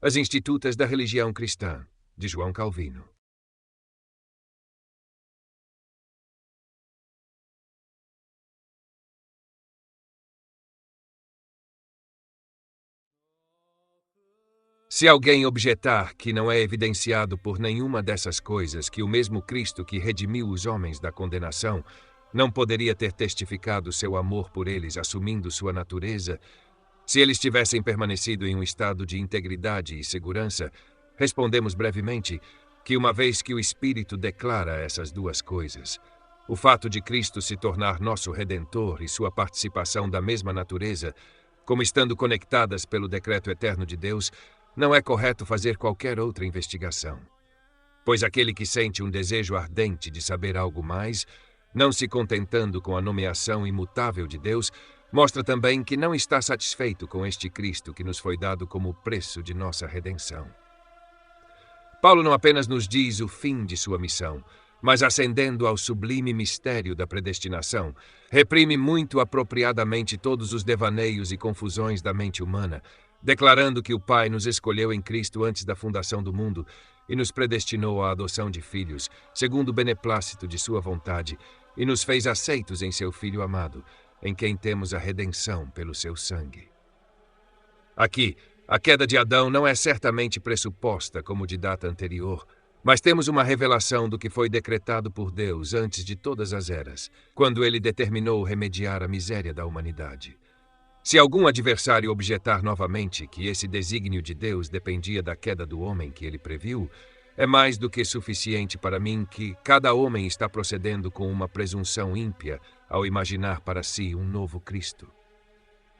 As Institutas da Religião Cristã, de João Calvino. Se alguém objetar que não é evidenciado por nenhuma dessas coisas que o mesmo Cristo que redimiu os homens da condenação não poderia ter testificado seu amor por eles assumindo sua natureza, se eles tivessem permanecido em um estado de integridade e segurança, respondemos brevemente que uma vez que o Espírito declara essas duas coisas, o fato de Cristo se tornar nosso Redentor e sua participação da mesma natureza, como estando conectadas pelo decreto eterno de Deus, não é correto fazer qualquer outra investigação. Pois aquele que sente um desejo ardente de saber algo mais, não se contentando com a nomeação imutável de Deus, mostra também que não está satisfeito com este Cristo que nos foi dado como preço de nossa redenção. Paulo não apenas nos diz o fim de sua missão, mas ascendendo ao sublime mistério da predestinação, reprime muito apropriadamente todos os devaneios e confusões da mente humana, declarando que o Pai nos escolheu em Cristo antes da fundação do mundo e nos predestinou à adoção de filhos, segundo o beneplácito de sua vontade, e nos fez aceitos em seu Filho amado, em quem temos a redenção pelo seu sangue. Aqui, a queda de Adão não é certamente pressuposta como de data anterior, mas temos uma revelação do que foi decretado por Deus antes de todas as eras, quando ele determinou remediar a miséria da humanidade. Se algum adversário objetar novamente que esse desígnio de Deus dependia da queda do homem que ele previu, é mais do que suficiente para mim que cada homem está procedendo com uma presunção ímpia ao imaginar para si um novo Cristo.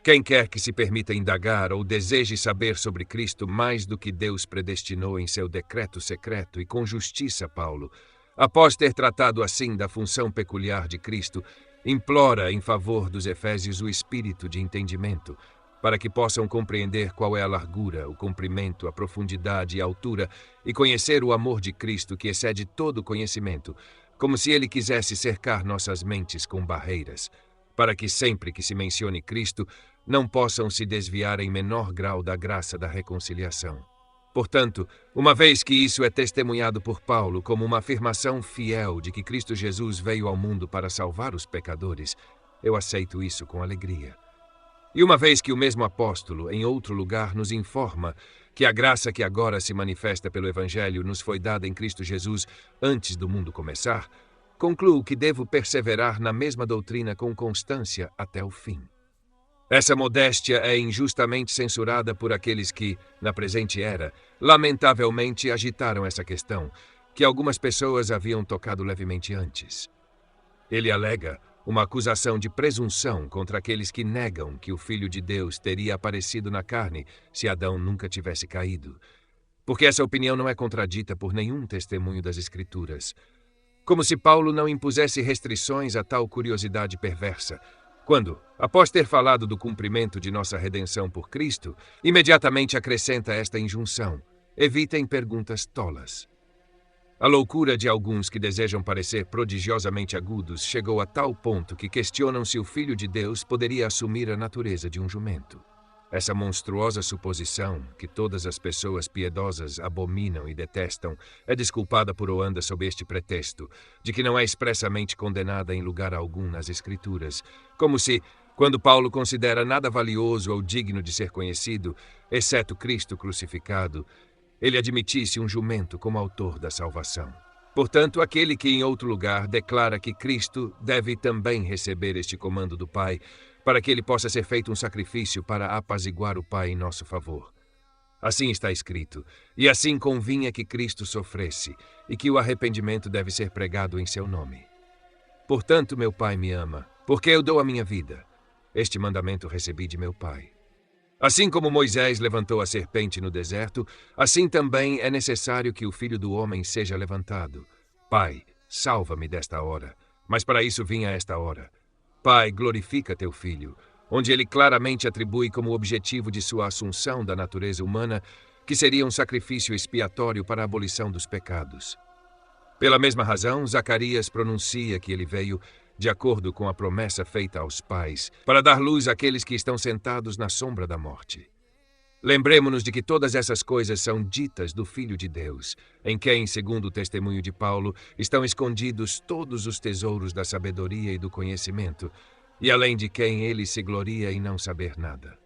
Quem quer que se permita indagar ou deseje saber sobre Cristo mais do que Deus predestinou em seu decreto secreto e com justiça, Paulo, após ter tratado assim da função peculiar de Cristo, implora em favor dos efésios o espírito de entendimento, para que possam compreender qual é a largura, o comprimento, a profundidade e a altura, e conhecer o amor de Cristo que excede todo conhecimento, como se ele quisesse cercar nossas mentes com barreiras, para que sempre que se mencione Cristo, não possam se desviar em menor grau da graça da reconciliação. Portanto, uma vez que isso é testemunhado por Paulo como uma afirmação fiel de que Cristo Jesus veio ao mundo para salvar os pecadores, eu aceito isso com alegria. E uma vez que o mesmo apóstolo, em outro lugar, nos informa que a graça que agora se manifesta pelo Evangelho nos foi dada em Cristo Jesus antes do mundo começar, concluo que devo perseverar na mesma doutrina com constância até o fim. Essa modéstia é injustamente censurada por aqueles que, na presente era, lamentavelmente agitaram essa questão, que algumas pessoas haviam tocado levemente antes. Ele alega uma acusação de presunção contra aqueles que negam que o Filho de Deus teria aparecido na carne se Adão nunca tivesse caído, porque essa opinião não é contradita por nenhum testemunho das Escrituras. Como se Paulo não impusesse restrições a tal curiosidade perversa, quando, após ter falado do cumprimento de nossa redenção por Cristo, imediatamente acrescenta esta injunção: evitem perguntas tolas. A loucura de alguns que desejam parecer prodigiosamente agudos chegou a tal ponto que questionam se o Filho de Deus poderia assumir a natureza de um jumento. Essa monstruosa suposição, que todas as pessoas piedosas abominam e detestam, é desculpada por Oanda sob este pretexto, de que não é expressamente condenada em lugar algum nas Escrituras, como se, quando Paulo considera nada valioso ou digno de ser conhecido, exceto Cristo crucificado, ele admitisse um jumento como autor da salvação. Portanto, aquele que em outro lugar declara que Cristo deve também receber este comando do Pai, para que ele possa ser feito um sacrifício para apaziguar o Pai em nosso favor. Assim está escrito, e assim convinha que Cristo sofresse, e que o arrependimento deve ser pregado em seu nome. Portanto, meu Pai me ama, porque eu dou a minha vida. Este mandamento recebi de meu Pai. Assim como Moisés levantou a serpente no deserto, assim também é necessário que o Filho do Homem seja levantado. Pai, salva-me desta hora. Mas para isso vim a esta hora. Pai, glorifica teu Filho, onde ele claramente atribui como objetivo de sua assunção da natureza humana que seria um sacrifício expiatório para a abolição dos pecados. Pela mesma razão, Zacarias pronuncia que ele veio de acordo com a promessa feita aos pais, para dar luz àqueles que estão sentados na sombra da morte. Lembremo-nos de que todas essas coisas são ditas do Filho de Deus, em quem, segundo o testemunho de Paulo, estão escondidos todos os tesouros da sabedoria e do conhecimento, e além de quem ele se gloria em não saber nada.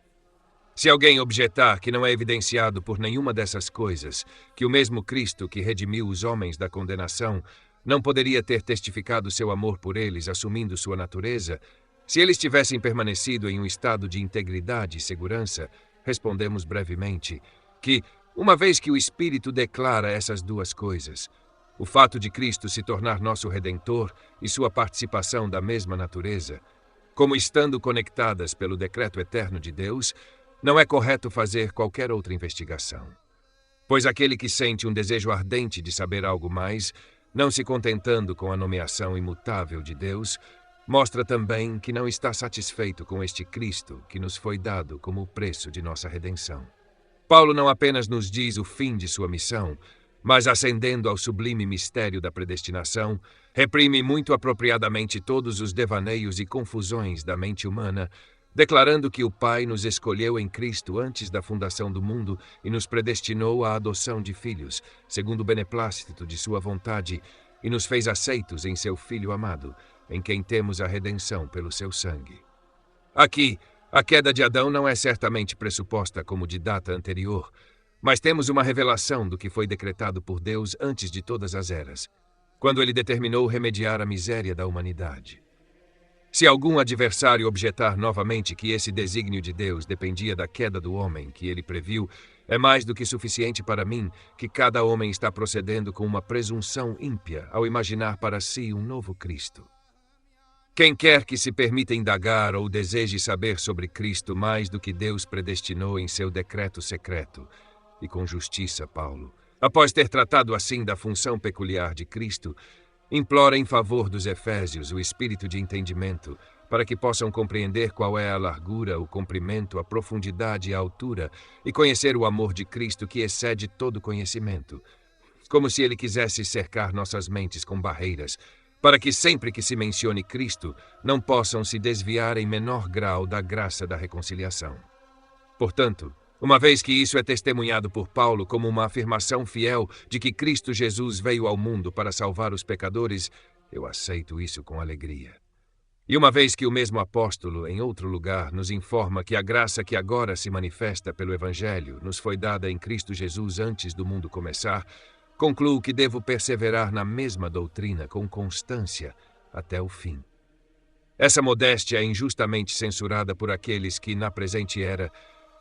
Se alguém objetar que não é evidenciado por nenhuma dessas coisas, que o mesmo Cristo que redimiu os homens da condenação não poderia ter testificado seu amor por eles, assumindo sua natureza, se eles tivessem permanecido em um estado de integridade e segurança, respondemos brevemente que, uma vez que o Espírito declara essas duas coisas, o fato de Cristo se tornar nosso Redentor e sua participação da mesma natureza, como estando conectadas pelo decreto eterno de Deus, não é correto fazer qualquer outra investigação. Pois aquele que sente um desejo ardente de saber algo mais, não se contentando com a nomeação imutável de Deus, mostra também que não está satisfeito com este Cristo que nos foi dado como o preço de nossa redenção. Paulo não apenas nos diz o fim de sua missão, mas, ascendendo ao sublime mistério da predestinação, reprime muito apropriadamente todos os devaneios e confusões da mente humana, declarando que o Pai nos escolheu em Cristo antes da fundação do mundo e nos predestinou à adoção de filhos, segundo o beneplácito de sua vontade, e nos fez aceitos em seu Filho amado, em quem temos a redenção pelo seu sangue. Aqui, a queda de Adão não é certamente pressuposta como de data anterior, mas temos uma revelação do que foi decretado por Deus antes de todas as eras, quando ele determinou remediar a miséria da humanidade. Se algum adversário objetar novamente que esse desígnio de Deus dependia da queda do homem que ele previu, é mais do que suficiente para mim que cada homem está procedendo com uma presunção ímpia ao imaginar para si um novo Cristo. Quem quer que se permita indagar ou deseje saber sobre Cristo mais do que Deus predestinou em seu decreto secreto, e com justiça, Paulo, após ter tratado assim da função peculiar de Cristo, implora em favor dos Efésios o espírito de entendimento, para que possam compreender qual é a largura, o comprimento, a profundidade e a altura, e conhecer o amor de Cristo que excede todo conhecimento, como se ele quisesse cercar nossas mentes com barreiras, para que sempre que se mencione Cristo, não possam se desviar em menor grau da graça da reconciliação. Portanto, uma vez que isso é testemunhado por Paulo como uma afirmação fiel de que Cristo Jesus veio ao mundo para salvar os pecadores, eu aceito isso com alegria. E uma vez que o mesmo apóstolo, em outro lugar, nos informa que a graça que agora se manifesta pelo Evangelho nos foi dada em Cristo Jesus antes do mundo começar, concluo que devo perseverar na mesma doutrina com constância até o fim. Essa modéstia é injustamente censurada por aqueles que, na presente era,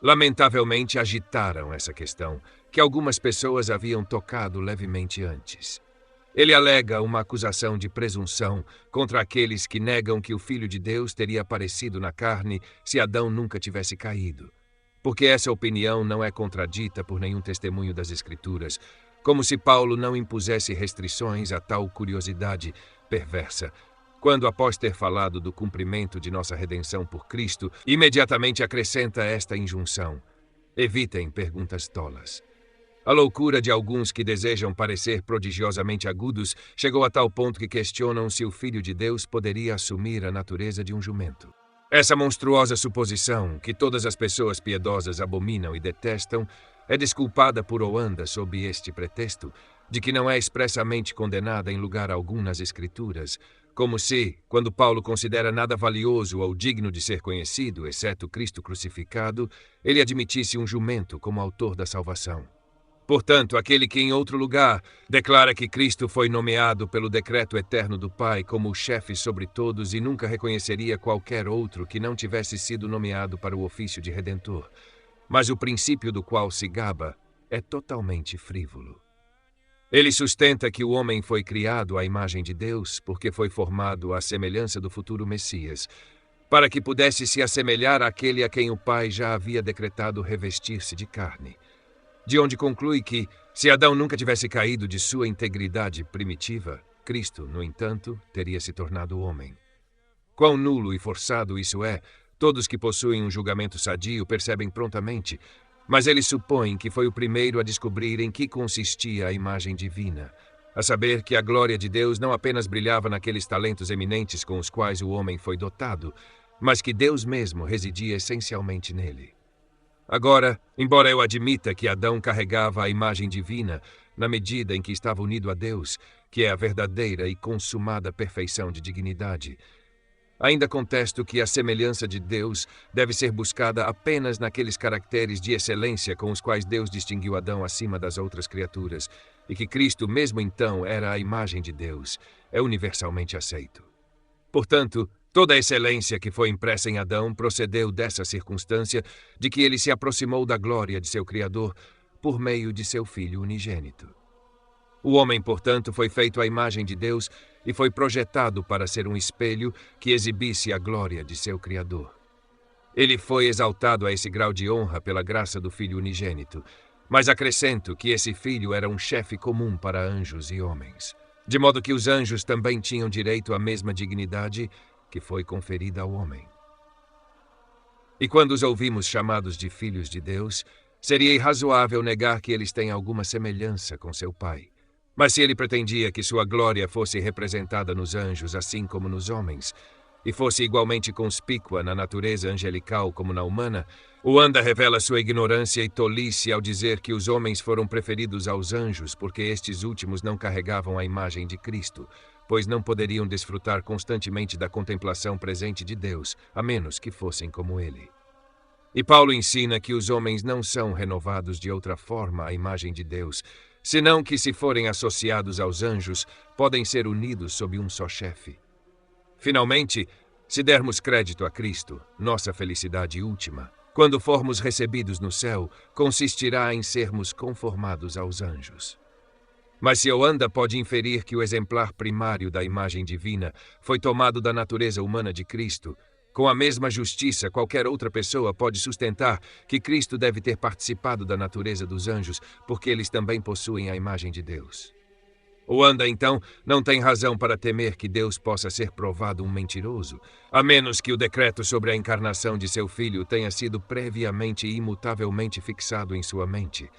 lamentavelmente agitaram essa questão, que algumas pessoas haviam tocado levemente antes. Ele alega uma acusação de presunção contra aqueles que negam que o Filho de Deus teria aparecido na carne se Adão nunca tivesse caído, porque essa opinião não é contradita por nenhum testemunho das Escrituras, como se Paulo não impusesse restrições a tal curiosidade perversa, quando, após ter falado do cumprimento de nossa redenção por Cristo, imediatamente acrescenta esta injunção: evitem perguntas tolas. A loucura de alguns que desejam parecer prodigiosamente agudos chegou a tal ponto que questionam se o Filho de Deus poderia assumir a natureza de um jumento. Essa monstruosa suposição, que todas as pessoas piedosas abominam e detestam, é desculpada por Oanda sob este pretexto, de que não é expressamente condenada em lugar algum nas Escrituras, como se, quando Paulo considera nada valioso ou digno de ser conhecido, exceto Cristo crucificado, ele admitisse um jumento como autor da salvação. Portanto, aquele que em outro lugar declara que Cristo foi nomeado pelo decreto eterno do Pai como o chefe sobre todos e nunca reconheceria qualquer outro que não tivesse sido nomeado para o ofício de Redentor, mas o princípio do qual se gaba é totalmente frívolo. Ele sustenta que o homem foi criado à imagem de Deus porque foi formado à semelhança do futuro Messias, para que pudesse se assemelhar àquele a quem o Pai já havia decretado revestir-se de carne. De onde conclui que, se Adão nunca tivesse caído de sua integridade primitiva, Cristo, no entanto, teria se tornado homem. Quão nulo e forçado isso é, todos que possuem um julgamento sadio percebem prontamente, mas eles supõem que foi o primeiro a descobrir em que consistia a imagem divina, a saber que a glória de Deus não apenas brilhava naqueles talentos eminentes com os quais o homem foi dotado, mas que Deus mesmo residia essencialmente nele. Agora, embora eu admita que Adão carregava a imagem divina, na medida em que estava unido a Deus, que é a verdadeira e consumada perfeição de dignidade, ainda contesto que a semelhança de Deus deve ser buscada apenas naqueles caracteres de excelência com os quais Deus distinguiu Adão acima das outras criaturas, e que Cristo, mesmo então, era a imagem de Deus, é universalmente aceito. Portanto, toda a excelência que foi impressa em Adão procedeu dessa circunstância de que ele se aproximou da glória de seu Criador por meio de seu Filho unigênito. O homem, portanto, foi feito à imagem de Deus e foi projetado para ser um espelho que exibisse a glória de seu Criador. Ele foi exaltado a esse grau de honra pela graça do Filho unigênito, mas acrescento que esse Filho era um chefe comum para anjos e homens, de modo que os anjos também tinham direito à mesma dignidade que foi conferida ao homem. E quando os ouvimos chamados de filhos de Deus, seria irrazoável negar que eles têm alguma semelhança com seu Pai. Mas se ele pretendia que sua glória fosse representada nos anjos assim como nos homens, e fosse igualmente conspícua na natureza angelical como na humana, o Anda revela sua ignorância e tolice ao dizer que os homens foram preferidos aos anjos porque estes últimos não carregavam a imagem de Cristo, pois não poderiam desfrutar constantemente da contemplação presente de Deus, a menos que fossem como ele. E Paulo ensina que os homens não são renovados de outra forma à imagem de Deus, senão que, se forem associados aos anjos, podem ser unidos sob um só chefe. Finalmente, se dermos crédito a Cristo, nossa felicidade última, quando formos recebidos no céu, consistirá em sermos conformados aos anjos. Mas se Oanda pode inferir que o exemplar primário da imagem divina foi tomado da natureza humana de Cristo, com a mesma justiça, qualquer outra pessoa pode sustentar que Cristo deve ter participado da natureza dos anjos, porque eles também possuem a imagem de Deus. Oanda, então, não tem razão para temer que Deus possa ser provado um mentiroso, a menos que o decreto sobre a encarnação de seu filho tenha sido previamente e imutavelmente fixado em sua mente.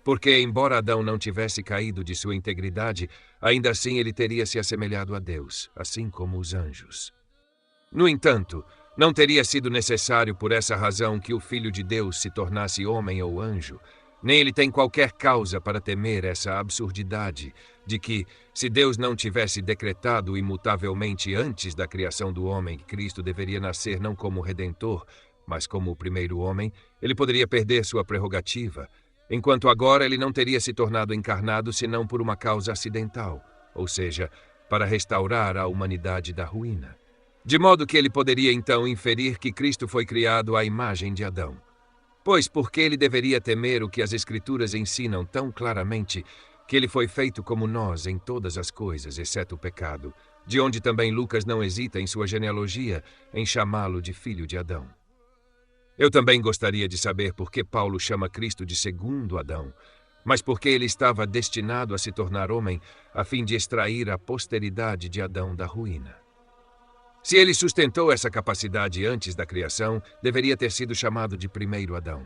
Porque, embora Adão não tivesse caído de sua integridade, ainda assim ele teria se assemelhado a Deus, assim como os anjos. No entanto, não teria sido necessário por essa razão que o Filho de Deus se tornasse homem ou anjo, nem ele tem qualquer causa para temer essa absurdidade de que, se Deus não tivesse decretado imutavelmente antes da criação do homem que Cristo deveria nascer não como Redentor, mas como o primeiro homem, ele poderia perder sua prerrogativa, enquanto agora ele não teria se tornado encarnado senão por uma causa acidental, ou seja, para restaurar a humanidade da ruína. De modo que ele poderia então inferir que Cristo foi criado à imagem de Adão. Pois por que ele deveria temer o que as Escrituras ensinam tão claramente, que ele foi feito como nós em todas as coisas, exceto o pecado, de onde também Lucas não hesita em sua genealogia em chamá-lo de filho de Adão. Eu também gostaria de saber por que Paulo chama Cristo de segundo Adão, mas porque ele estava destinado a se tornar homem a fim de extrair a posteridade de Adão da ruína. Se ele sustentou essa capacidade antes da criação, deveria ter sido chamado de primeiro Adão.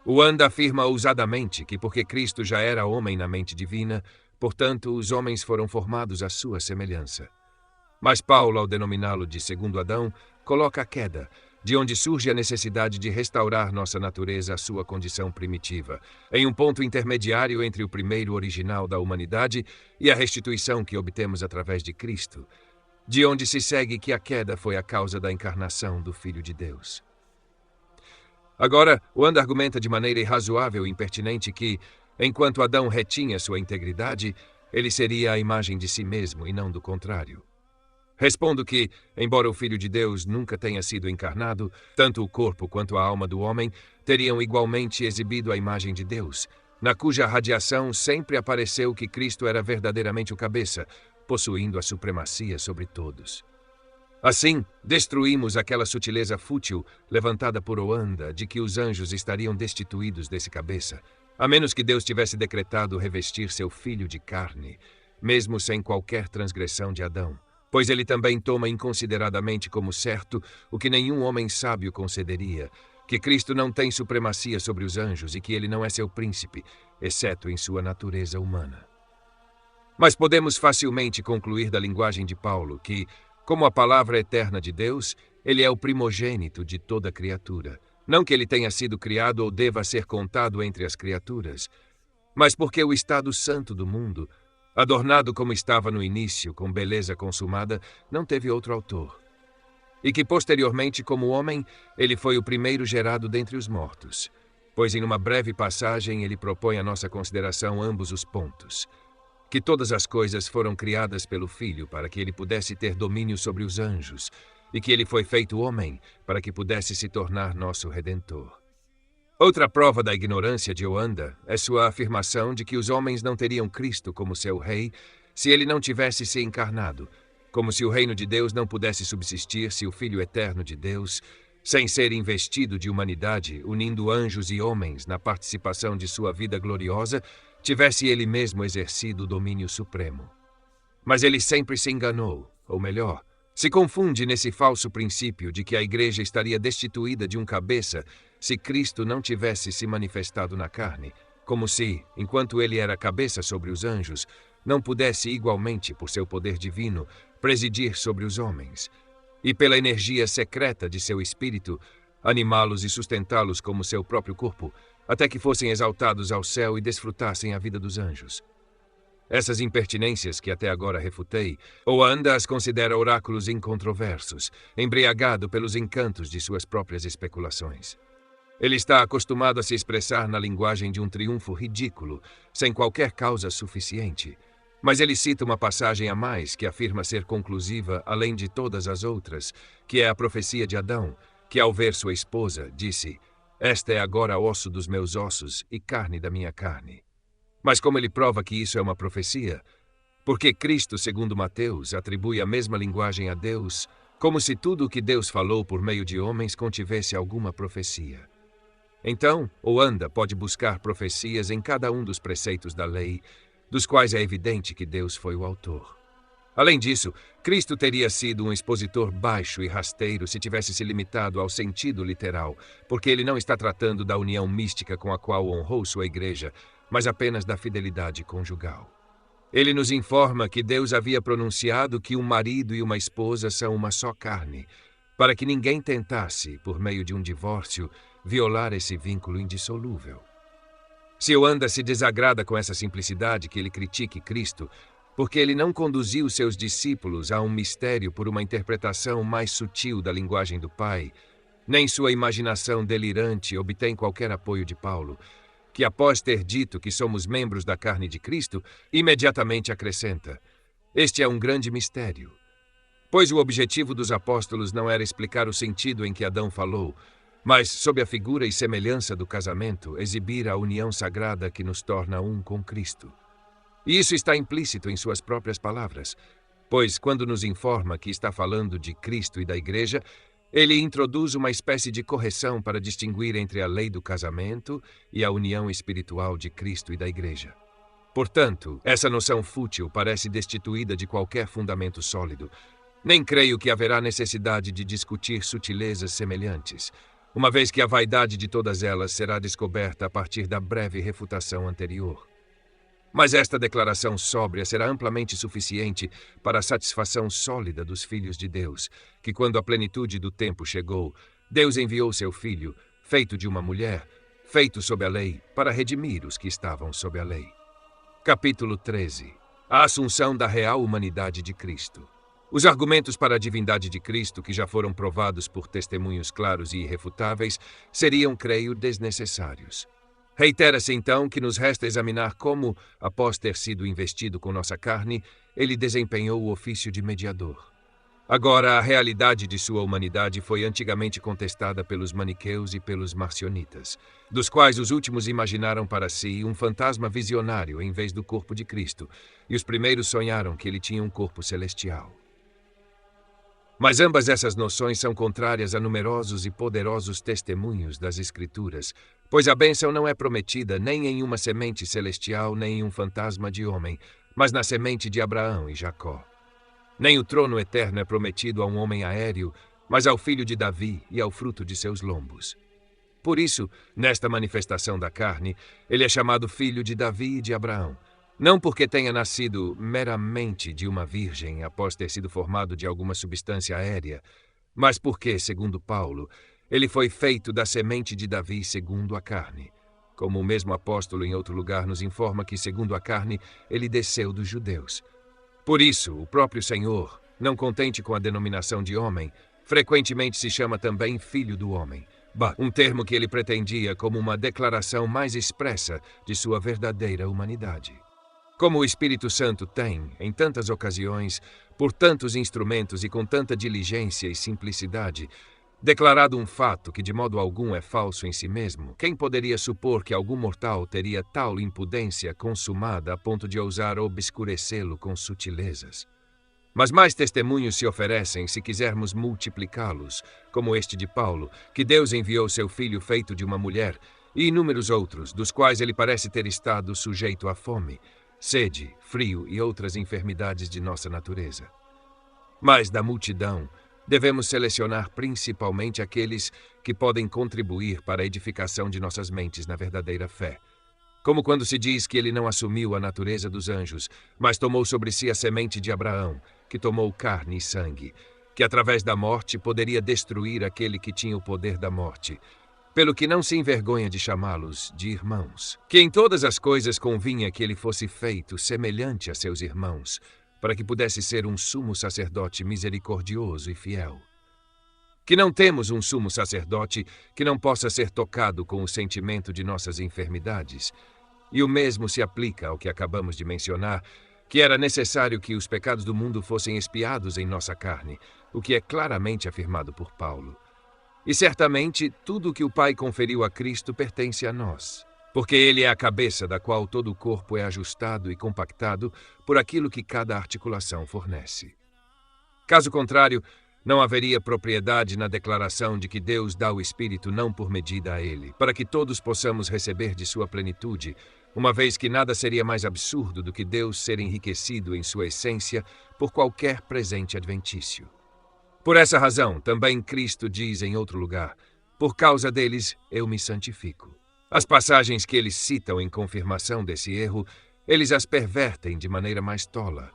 O Anda afirma ousadamente que porque Cristo já era homem na mente divina, portanto, os homens foram formados à sua semelhança. Mas Paulo, ao denominá-lo de segundo Adão, coloca a queda, de onde surge a necessidade de restaurar nossa natureza à sua condição primitiva, em um ponto intermediário entre o primeiro original da humanidade e a restituição que obtemos através de Cristo, de onde se segue que a queda foi a causa da encarnação do Filho de Deus. Agora, o Anda argumenta de maneira irrazoável e impertinente que, enquanto Adão retinha sua integridade, ele seria a imagem de si mesmo e não do contrário. Respondo que, embora o Filho de Deus nunca tenha sido encarnado, tanto o corpo quanto a alma do homem teriam igualmente exibido a imagem de Deus, na cuja radiação sempre apareceu que Cristo era verdadeiramente o cabeça, possuindo a supremacia sobre todos. Assim, destruímos aquela sutileza fútil levantada por Oanda de que os anjos estariam destituídos desse cabeça, a menos que Deus tivesse decretado revestir seu filho de carne, mesmo sem qualquer transgressão de Adão, pois ele também toma inconsideradamente como certo o que nenhum homem sábio concederia, que Cristo não tem supremacia sobre os anjos e que ele não é seu príncipe, exceto em sua natureza humana. Mas podemos facilmente concluir da linguagem de Paulo que, como a palavra eterna de Deus, ele é o primogênito de toda criatura, Não que ele tenha sido criado ou deva ser contado entre as criaturas, mas porque o estado santo do mundo, adornado como estava no início, com beleza consumada, não teve outro autor. E que posteriormente, como homem, ele foi o primeiro gerado dentre os mortos, pois em uma breve passagem ele propõe à nossa consideração ambos os pontos. Que todas as coisas foram criadas pelo Filho para que ele pudesse ter domínio sobre os anjos, e que ele foi feito homem para que pudesse se tornar nosso Redentor. Outra prova da ignorância de Oanda é sua afirmação de que os homens não teriam Cristo como seu rei se ele não tivesse se encarnado, como se o reino de Deus não pudesse subsistir se o Filho eterno de Deus, sem ser investido de humanidade, unindo anjos e homens na participação de sua vida gloriosa, tivesse ele mesmo exercido o domínio supremo. Mas ele sempre se enganou, ou melhor, se confunde nesse falso princípio de que a igreja estaria destituída de um cabeça se Cristo não tivesse se manifestado na carne, como se, enquanto ele era cabeça sobre os anjos, não pudesse igualmente, por seu poder divino, presidir sobre os homens, e pela energia secreta de seu espírito, animá-los e sustentá-los como seu próprio corpo, até que fossem exaltados ao céu e desfrutassem a vida dos anjos. Essas impertinências que até agora refutei, Oanda as considera oráculos incontroversos, embriagado pelos encantos de suas próprias especulações. Ele está acostumado a se expressar na linguagem de um triunfo ridículo, sem qualquer causa suficiente. Mas ele cita uma passagem a mais que afirma ser conclusiva além de todas as outras, que é a profecia de Adão, que ao ver sua esposa, disse: "Esta é agora osso dos meus ossos e carne da minha carne." Mas como ele prova que isso é uma profecia? Porque Cristo, segundo Mateus, atribui a mesma linguagem a Deus, como se tudo o que Deus falou por meio de homens contivesse alguma profecia. Então, Oanda pode buscar profecias em cada um dos preceitos da lei, dos quais é evidente que Deus foi o autor. Além disso, Cristo teria sido um expositor baixo e rasteiro se tivesse se limitado ao sentido literal, porque ele não está tratando da união mística com a qual honrou sua igreja, mas apenas da fidelidade conjugal. Ele nos informa que Deus havia pronunciado que um marido e uma esposa são uma só carne, para que ninguém tentasse, por meio de um divórcio, violar esse vínculo indissolúvel. Se Oanda se desagrada com essa simplicidade que ele critique Cristo, porque ele não conduziu seus discípulos a um mistério por uma interpretação mais sutil da linguagem do Pai, nem sua imaginação delirante obtém qualquer apoio de Paulo, que após ter dito que somos membros da carne de Cristo, imediatamente acrescenta: "Este é um grande mistério." Pois o objetivo dos apóstolos não era explicar o sentido em que Adão falou, mas, sob a figura e semelhança do casamento, exibir a união sagrada que nos torna um com Cristo. E isso está implícito em suas próprias palavras, pois, quando nos informa que está falando de Cristo e da Igreja, ele introduz uma espécie de correção para distinguir entre a lei do casamento e a união espiritual de Cristo e da Igreja. Portanto, essa noção fútil parece destituída de qualquer fundamento sólido. Nem creio que haverá necessidade de discutir sutilezas semelhantes, uma vez que a vaidade de todas elas será descoberta a partir da breve refutação anterior. Mas esta declaração sóbria será amplamente suficiente para a satisfação sólida dos filhos de Deus, que quando a plenitude do tempo chegou, Deus enviou seu Filho, feito de uma mulher, feito sob a lei, para redimir os que estavam sob a lei. Capítulo 13. A assunção da real humanidade de Cristo. Os argumentos para a divindade de Cristo, que já foram provados por testemunhos claros e irrefutáveis, seriam, creio, desnecessários. Reitera-se, então, que nos resta examinar como, após ter sido investido com nossa carne, ele desempenhou o ofício de mediador. Agora, a realidade de sua humanidade foi antigamente contestada pelos maniqueus e pelos marcionitas, dos quais os últimos imaginaram para si um fantasma visionário em vez do corpo de Cristo, e os primeiros sonharam que ele tinha um corpo celestial. Mas ambas essas noções são contrárias a numerosos e poderosos testemunhos das Escrituras, pois a bênção não é prometida nem em uma semente celestial, nem em um fantasma de homem, mas na semente de Abraão e Jacó. Nem o trono eterno é prometido a um homem aéreo, mas ao filho de Davi e ao fruto de seus lombos. Por isso, nesta manifestação da carne, ele é chamado filho de Davi e de Abraão, não porque tenha nascido meramente de uma virgem após ter sido formado de alguma substância aérea, mas porque, segundo Paulo, Ele foi feito da semente de Davi segundo a carne. Como o mesmo apóstolo em outro lugar nos informa que, segundo a carne, ele desceu dos judeus. Por isso, o próprio Senhor, não contente com a denominação de homem, frequentemente se chama também Filho do Homem, um termo que ele pretendia como uma declaração mais expressa de sua verdadeira humanidade. Como o Espírito Santo tem, em tantas ocasiões, por tantos instrumentos e com tanta diligência e simplicidade, declarado um fato que de modo algum é falso em si mesmo, quem poderia supor que algum mortal teria tal impudência consumada a ponto de ousar obscurecê-lo com sutilezas? Mas mais testemunhos se oferecem se quisermos multiplicá-los, como este de Paulo, que Deus enviou seu filho feito de uma mulher, e inúmeros outros, dos quais ele parece ter estado sujeito à fome, sede, frio e outras enfermidades de nossa natureza. Mas da multidão, devemos selecionar principalmente aqueles que podem contribuir para a edificação de nossas mentes na verdadeira fé. Como quando se diz que ele não assumiu a natureza dos anjos, mas tomou sobre si a semente de Abraão, que tomou carne e sangue, que através da morte poderia destruir aquele que tinha o poder da morte, pelo que não se envergonha de chamá-los de irmãos, que em todas as coisas convinha que ele fosse feito semelhante a seus irmãos, para que pudesse ser um sumo sacerdote misericordioso e fiel. Que não temos um sumo sacerdote que não possa ser tocado com o sentimento de nossas enfermidades, e o mesmo se aplica ao que acabamos de mencionar, que era necessário que os pecados do mundo fossem expiados em nossa carne, o que é claramente afirmado por Paulo. E certamente tudo o que o Pai conferiu a Cristo pertence a nós, porque ele é a cabeça da qual todo o corpo é ajustado e compactado por aquilo que cada articulação fornece. Caso contrário, não haveria propriedade na declaração de que Deus dá o Espírito não por medida a ele, para que todos possamos receber de sua plenitude, uma vez que nada seria mais absurdo do que Deus ser enriquecido em sua essência por qualquer presente adventício. Por essa razão, também Cristo diz em outro lugar, por causa deles eu me santifico. As passagens que eles citam em confirmação desse erro, eles as pervertem de maneira mais tola.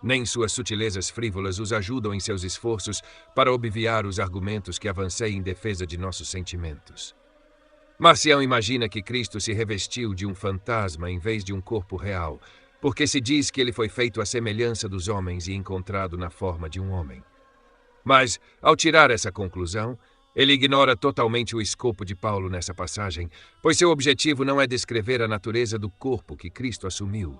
Nem suas sutilezas frívolas os ajudam em seus esforços para obviar os argumentos que avancei em defesa de nossos sentimentos. Marcião imagina que Cristo se revestiu de um fantasma em vez de um corpo real, porque se diz que ele foi feito à semelhança dos homens e encontrado na forma de um homem. Mas, ao tirar essa conclusão, ele ignora totalmente o escopo de Paulo nessa passagem, pois seu objetivo não é descrever a natureza do corpo que Cristo assumiu,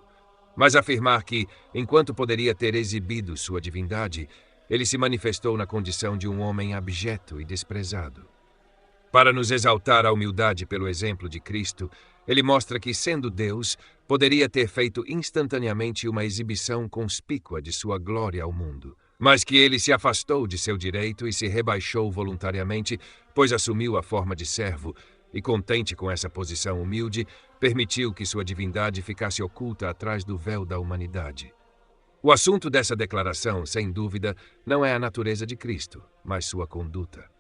mas afirmar que, enquanto poderia ter exibido sua divindade, ele se manifestou na condição de um homem abjeto e desprezado. Para nos exaltar a humildade pelo exemplo de Cristo, ele mostra que, sendo Deus, poderia ter feito instantaneamente uma exibição conspícua de sua glória ao mundo, mas que ele se afastou de seu direito e se rebaixou voluntariamente, pois assumiu a forma de servo e, contente com essa posição humilde, permitiu que sua divindade ficasse oculta atrás do véu da humanidade. O assunto dessa declaração, sem dúvida, não é a natureza de Cristo, mas sua conduta.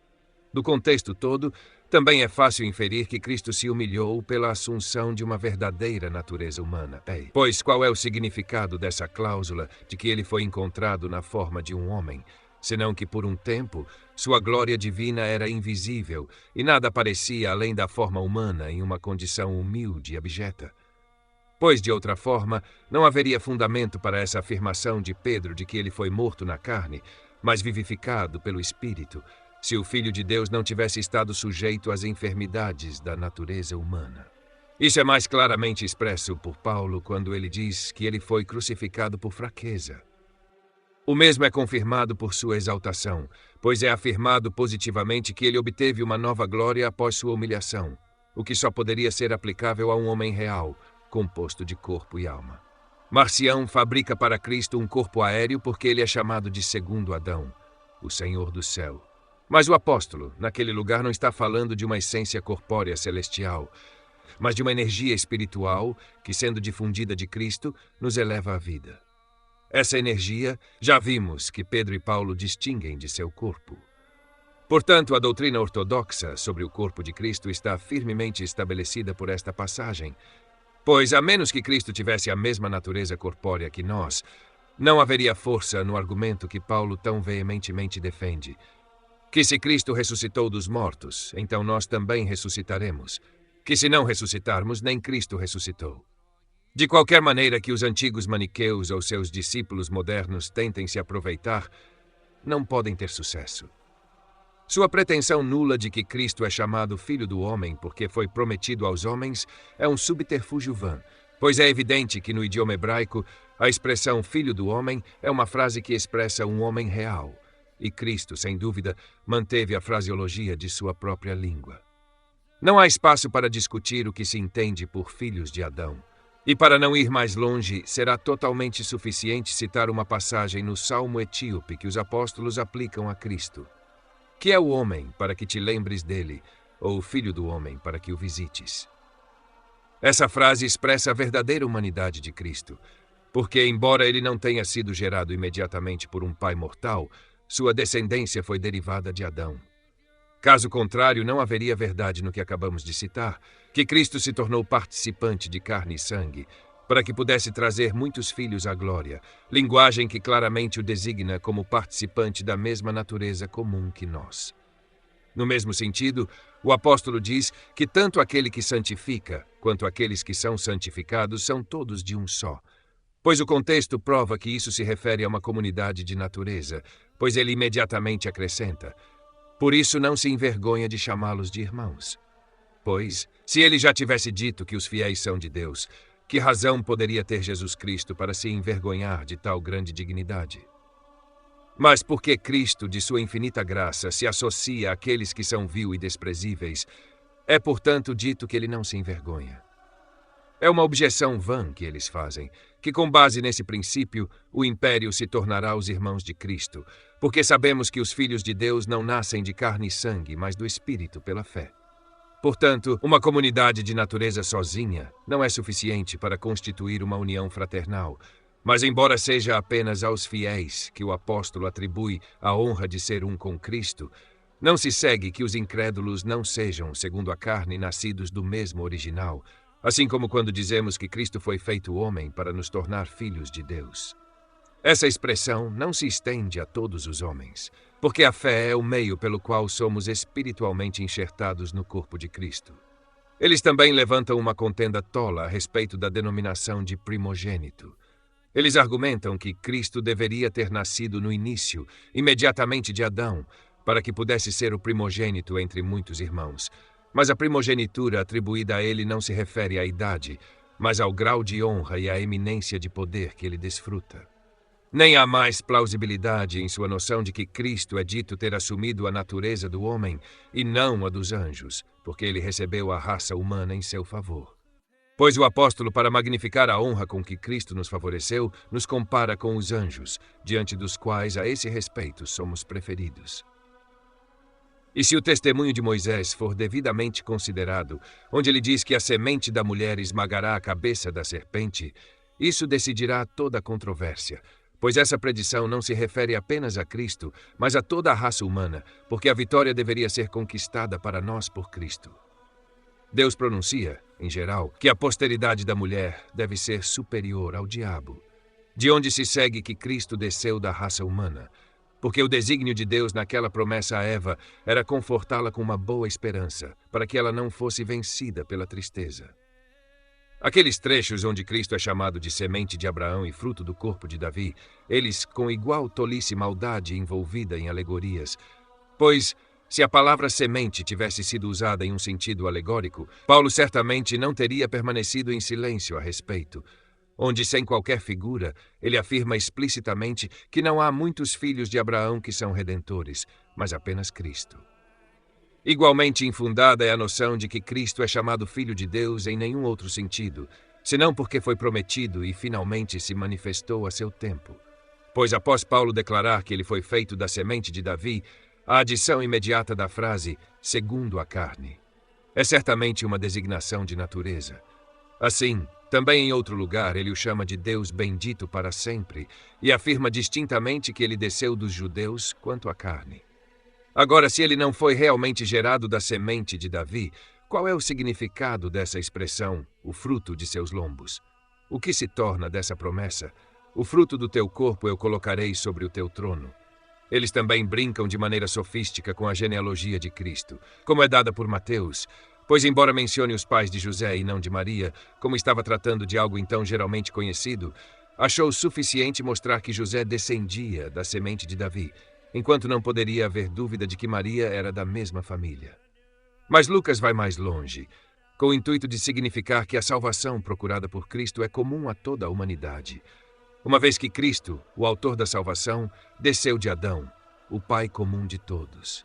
Do contexto todo, também é fácil inferir que Cristo se humilhou pela assunção de uma verdadeira natureza humana. Pois qual é o significado dessa cláusula de que ele foi encontrado na forma de um homem, senão que por um tempo sua glória divina era invisível e nada parecia além da forma humana em uma condição humilde e abjeta? Pois, de outra forma, não haveria fundamento para essa afirmação de Pedro de que ele foi morto na carne, mas vivificado pelo Espírito, se o Filho de Deus não tivesse estado sujeito às enfermidades da natureza humana. Isso é mais claramente expresso por Paulo quando ele diz que ele foi crucificado por fraqueza. O mesmo é confirmado por sua exaltação, pois é afirmado positivamente que ele obteve uma nova glória após sua humilhação, o que só poderia ser aplicável a um homem real, composto de corpo e alma. Marcião fabrica para Cristo um corpo aéreo porque ele é chamado de segundo Adão, o Senhor do céu. Mas o apóstolo, naquele lugar, não está falando de uma essência corpórea celestial, mas de uma energia espiritual que, sendo difundida de Cristo, nos eleva à vida. Essa energia, já vimos que Pedro e Paulo distinguem de seu corpo. Portanto, a doutrina ortodoxa sobre o corpo de Cristo está firmemente estabelecida por esta passagem, pois, a menos que Cristo tivesse a mesma natureza corpórea que nós, não haveria força no argumento que Paulo tão veementemente defende, Que se Cristo ressuscitou dos mortos, então nós também ressuscitaremos. Que se não ressuscitarmos, nem Cristo ressuscitou. De qualquer maneira que os antigos maniqueus ou seus discípulos modernos tentem se aproveitar, não podem ter sucesso. Sua pretensão nula de que Cristo é chamado Filho do Homem porque foi prometido aos homens é um subterfúgio vã, pois é evidente que no idioma hebraico a expressão Filho do Homem é uma frase que expressa um homem real, e Cristo, sem dúvida, manteve a fraseologia de sua própria língua. Não há espaço para discutir o que se entende por filhos de Adão. E para não ir mais longe, será totalmente suficiente citar uma passagem no Salmo etíope que os apóstolos aplicam a Cristo. Que é o homem para que te lembres dele, ou o filho do homem para que o visites? Essa frase expressa a verdadeira humanidade de Cristo, porque, embora ele não tenha sido gerado imediatamente por um pai mortal, sua descendência foi derivada de Adão. Caso contrário, não haveria verdade no que acabamos de citar, que Cristo se tornou participante de carne e sangue, para que pudesse trazer muitos filhos à glória, linguagem que claramente o designa como participante da mesma natureza comum que nós. No mesmo sentido, o apóstolo diz que tanto aquele que santifica, quanto aqueles que são santificados são todos de um só, pois o contexto prova que isso se refere a uma comunidade de natureza, pois ele imediatamente acrescenta: por isso não se envergonha de chamá-los de irmãos. Pois, se ele já tivesse dito que os fiéis são de Deus, que razão poderia ter Jesus Cristo para se envergonhar de tal grande dignidade? Mas porque Cristo, de sua infinita graça, se associa àqueles que são vil e desprezíveis, é, portanto, dito que ele não se envergonha. É uma objeção vã que eles fazem, que com base nesse princípio, o império se tornará os irmãos de Cristo, porque sabemos que os filhos de Deus não nascem de carne e sangue, mas do Espírito pela fé. Portanto, uma comunidade de natureza sozinha não é suficiente para constituir uma união fraternal, mas embora seja apenas aos fiéis que o apóstolo atribui a honra de ser um com Cristo, não se segue que os incrédulos não sejam, segundo a carne, nascidos do mesmo original, assim como quando dizemos que Cristo foi feito homem para nos tornar filhos de Deus. Essa expressão não se estende a todos os homens, porque a fé é o meio pelo qual somos espiritualmente enxertados no corpo de Cristo. Eles também levantam uma contenda tola a respeito da denominação de primogênito. Eles argumentam que Cristo deveria ter nascido no início, imediatamente de Adão, para que pudesse ser o primogênito entre muitos irmãos. Mas a primogenitura atribuída a ele não se refere à idade, mas ao grau de honra e à eminência de poder que ele desfruta. Nem há mais plausibilidade em sua noção de que Cristo é dito ter assumido a natureza do homem e não a dos anjos, porque ele recebeu a raça humana em seu favor. Pois o apóstolo, para magnificar a honra com que Cristo nos favoreceu, nos compara com os anjos, diante dos quais, a esse respeito, somos preferidos. E se o testemunho de Moisés for devidamente considerado, onde ele diz que a semente da mulher esmagará a cabeça da serpente, isso decidirá toda a controvérsia, pois essa predição não se refere apenas a Cristo, mas a toda a raça humana, porque a vitória deveria ser conquistada para nós por Cristo. Deus pronuncia, em geral, que a posteridade da mulher deve ser superior ao diabo, de onde se segue que Cristo desceu da raça humana, porque o desígnio de Deus naquela promessa a Eva era confortá-la com uma boa esperança, para que ela não fosse vencida pela tristeza. Aqueles trechos onde Cristo é chamado de semente de Abraão e fruto do corpo de Davi, eles com igual tolice e maldade envolvida em alegorias, pois, se a palavra semente tivesse sido usada em um sentido alegórico, Paulo certamente não teria permanecido em silêncio a respeito, onde, sem qualquer figura, ele afirma explicitamente que não há muitos filhos de Abraão que são redentores, mas apenas Cristo. Igualmente infundada é a noção de que Cristo é chamado Filho de Deus em nenhum outro sentido, senão porque foi prometido e finalmente se manifestou a seu tempo. Pois após Paulo declarar que ele foi feito da semente de Davi, a adição imediata da frase, segundo a carne, é certamente uma designação de natureza. Assim, também em outro lugar ele o chama de Deus bendito para sempre e afirma distintamente que ele desceu dos judeus quanto à carne. Agora, se ele não foi realmente gerado da semente de Davi, qual é o significado dessa expressão, o fruto de seus lombos? O que se torna dessa promessa? O fruto do teu corpo eu colocarei sobre o teu trono. Eles também brincam de maneira sofística com a genealogia de Cristo, como é dada por Mateus, pois embora mencione os pais de José e não de Maria, como estava tratando de algo então geralmente conhecido, achou suficiente mostrar que José descendia da semente de Davi, enquanto não poderia haver dúvida de que Maria era da mesma família. Mas Lucas vai mais longe, com o intuito de significar que a salvação procurada por Cristo é comum a toda a humanidade, uma vez que Cristo, o autor da salvação, desceu de Adão, o pai comum de todos.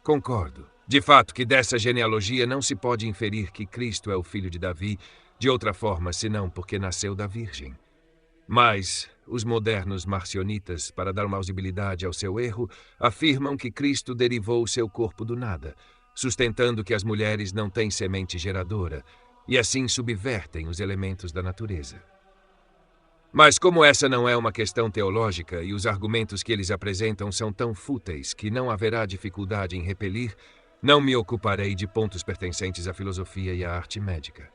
Concordo, de fato, que dessa genealogia não se pode inferir que Cristo é o filho de Davi de outra forma senão porque nasceu da Virgem. Mas os modernos marcionitas, para dar plausibilidade ao seu erro, afirmam que Cristo derivou seu corpo do nada, sustentando que as mulheres não têm semente geradora, e assim subvertem os elementos da natureza. Mas como essa não é uma questão teológica e os argumentos que eles apresentam são tão fúteis que não haverá dificuldade em repelir, não me ocuparei de pontos pertencentes à filosofia e à arte médica.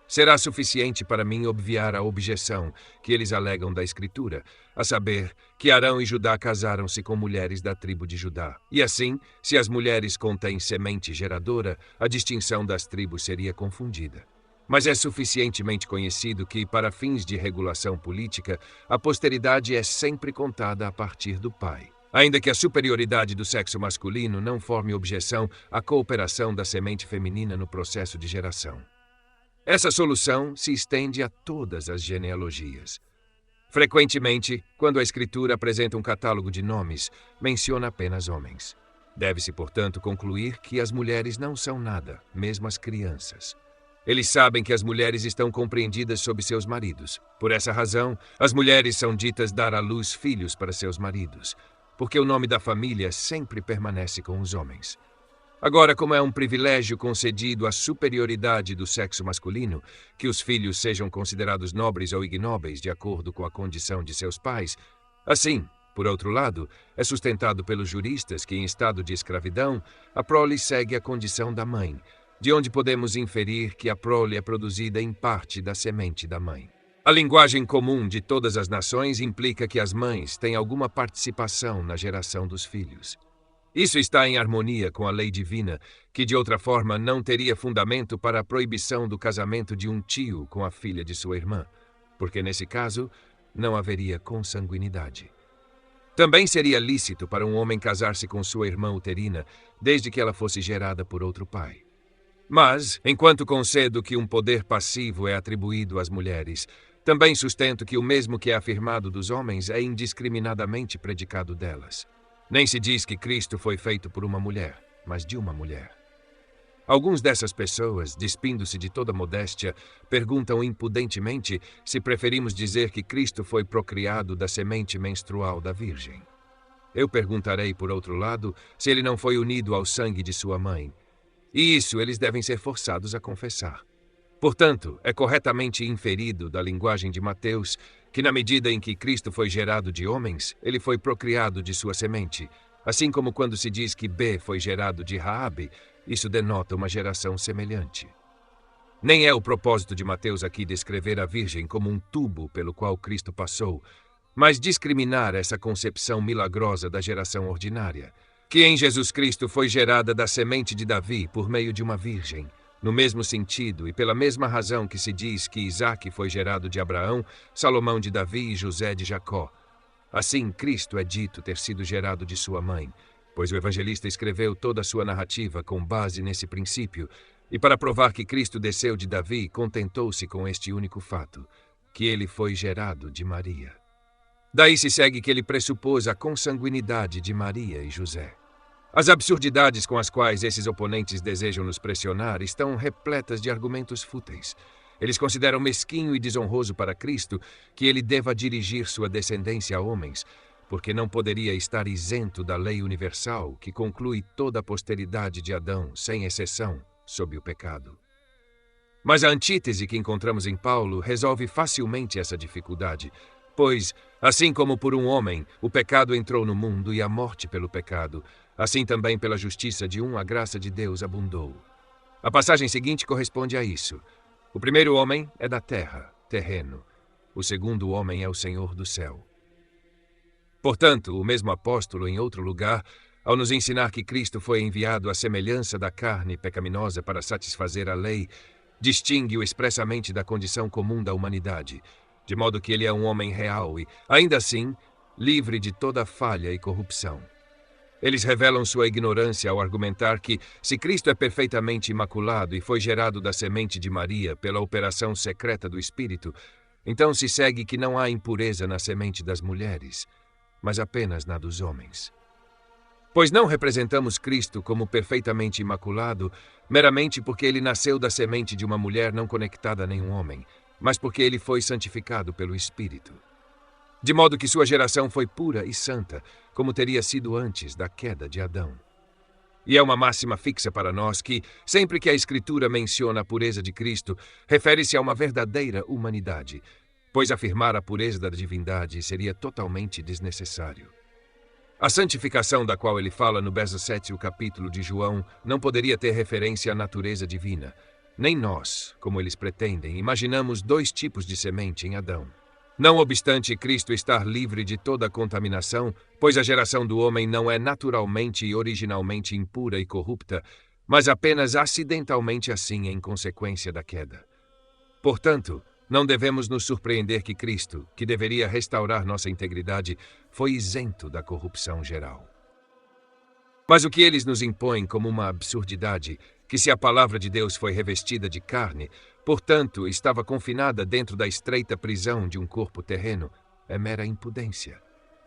Será suficiente para mim obviar a objeção que eles alegam da Escritura, a saber, que Arão e Judá casaram-se com mulheres da tribo de Judá. E assim, se as mulheres contêm semente geradora, a distinção das tribos seria confundida. Mas é suficientemente conhecido que, para fins de regulação política, a posteridade é sempre contada a partir do pai, ainda que a superioridade do sexo masculino não forme objeção à cooperação da semente feminina no processo de geração. Essa solução se estende a todas as genealogias. Frequentemente, quando a Escritura apresenta um catálogo de nomes, menciona apenas homens. Deve-se, portanto, concluir que as mulheres não são nada, mesmo as crianças. Eles sabem que as mulheres estão compreendidas sob seus maridos. Por essa razão, as mulheres são ditas dar à luz filhos para seus maridos, porque o nome da família sempre permanece com os homens. Agora, como é um privilégio concedido à superioridade do sexo masculino, que os filhos sejam considerados nobres ou ignóbeis de acordo com a condição de seus pais, assim, por outro lado, é sustentado pelos juristas que, em estado de escravidão, a prole segue a condição da mãe, de onde podemos inferir que a prole é produzida em parte da semente da mãe. A linguagem comum de todas as nações implica que as mães têm alguma participação na geração dos filhos. Isso está em harmonia com a lei divina, que de outra forma não teria fundamento para a proibição do casamento de um tio com a filha de sua irmã, porque nesse caso não haveria consanguinidade. Também seria lícito para um homem casar-se com sua irmã uterina, desde que ela fosse gerada por outro pai. Mas, enquanto concedo que um poder passivo é atribuído às mulheres, também sustento que o mesmo que é afirmado dos homens é indiscriminadamente predicado delas. Nem se diz que Cristo foi feito por uma mulher, mas de uma mulher. Alguns dessas pessoas, despindo-se de toda modéstia, perguntam impudentemente se preferimos dizer que Cristo foi procriado da semente menstrual da Virgem. Eu perguntarei, por outro lado, se ele não foi unido ao sangue de sua mãe. E isso eles devem ser forçados a confessar. Portanto, é corretamente inferido da linguagem de Mateus que, na medida em que Cristo foi gerado de homens, ele foi procriado de sua semente, assim como quando se diz que B foi gerado de Raabe, isso denota uma geração semelhante. Nem é o propósito de Mateus aqui descrever a Virgem como um tubo pelo qual Cristo passou, mas discriminar essa concepção milagrosa da geração ordinária, que em Jesus Cristo foi gerada da semente de Davi por meio de uma virgem, no mesmo sentido e pela mesma razão que se diz que Isaque foi gerado de Abraão, Salomão de Davi e José de Jacó. Assim, Cristo é dito ter sido gerado de sua mãe, pois o evangelista escreveu toda a sua narrativa com base nesse princípio, e para provar que Cristo desceu de Davi, contentou-se com este único fato, que ele foi gerado de Maria. Daí se segue que ele pressupôs a consanguinidade de Maria e José. As absurdidades com as quais esses oponentes desejam nos pressionar estão repletas de argumentos fúteis. Eles consideram mesquinho e desonroso para Cristo que ele deva dirigir sua descendência a homens, porque não poderia estar isento da lei universal que conclui toda a posteridade de Adão, sem exceção, sob o pecado. Mas a antítese que encontramos em Paulo resolve facilmente essa dificuldade, pois, assim como por um homem o pecado entrou no mundo e a morte pelo pecado, assim também pela justiça de um a graça de Deus abundou. A passagem seguinte corresponde a isso. O primeiro homem é da terra, terreno. O segundo homem é o Senhor do céu. Portanto, o mesmo apóstolo, em outro lugar, ao nos ensinar que Cristo foi enviado à semelhança da carne pecaminosa para satisfazer a lei, distingue-o expressamente da condição comum da humanidade, de modo que ele é um homem real e, ainda assim, livre de toda falha e corrupção. Eles revelam sua ignorância ao argumentar que, se Cristo é perfeitamente imaculado e foi gerado da semente de Maria pela operação secreta do Espírito, então se segue que não há impureza na semente das mulheres, mas apenas na dos homens. Pois não representamos Cristo como perfeitamente imaculado, meramente porque ele nasceu da semente de uma mulher não conectada a nenhum homem, mas porque ele foi santificado pelo Espírito. De modo que sua geração foi pura e santa, como teria sido antes da queda de Adão. E é uma máxima fixa para nós que, sempre que a Escritura menciona a pureza de Cristo, refere-se a uma verdadeira humanidade, pois afirmar a pureza da divindade seria totalmente desnecessário. A santificação da qual ele fala no 17º capítulo de João não poderia ter referência à natureza divina. Nem nós, como eles pretendem, imaginamos dois tipos de semente em Adão. Não obstante Cristo estar livre de toda contaminação, pois a geração do homem não é naturalmente e originalmente impura e corrupta, mas apenas acidentalmente assim em consequência da queda. Portanto, não devemos nos surpreender que Cristo, que deveria restaurar nossa integridade, foi isento da corrupção geral. Mas o que eles nos impõem como uma absurdidade, que se a palavra de Deus foi revestida de carne, portanto, estava confinada dentro da estreita prisão de um corpo terreno, é mera impudência.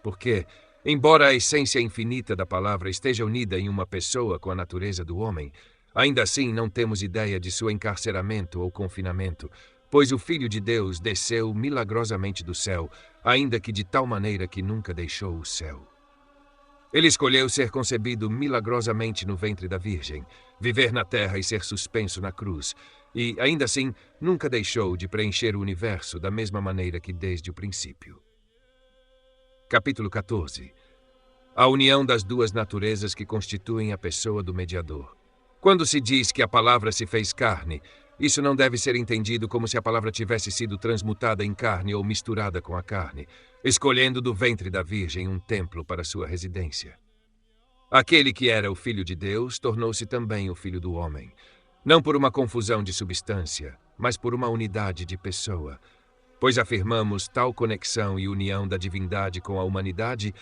Porque, embora a essência infinita da palavra esteja unida em uma pessoa com a natureza do homem, ainda assim não temos ideia de seu encarceramento ou confinamento, pois o Filho de Deus desceu milagrosamente do céu, ainda que de tal maneira que nunca deixou o céu. Ele escolheu ser concebido milagrosamente no ventre da Virgem, viver na terra e ser suspenso na cruz, e, ainda assim, nunca deixou de preencher o universo da mesma maneira que desde o princípio. Capítulo 14. A união das duas naturezas que constituem a pessoa do mediador. Quando se diz que a palavra se fez carne, isso não deve ser entendido como se a palavra tivesse sido transmutada em carne ou misturada com a carne, escolhendo do ventre da Virgem um templo para sua residência. Aquele que era o Filho de Deus tornou-se também o Filho do homem, não por uma confusão de substância, mas por uma unidade de pessoa, pois afirmamos tal conexão e união da divindade com a humanidade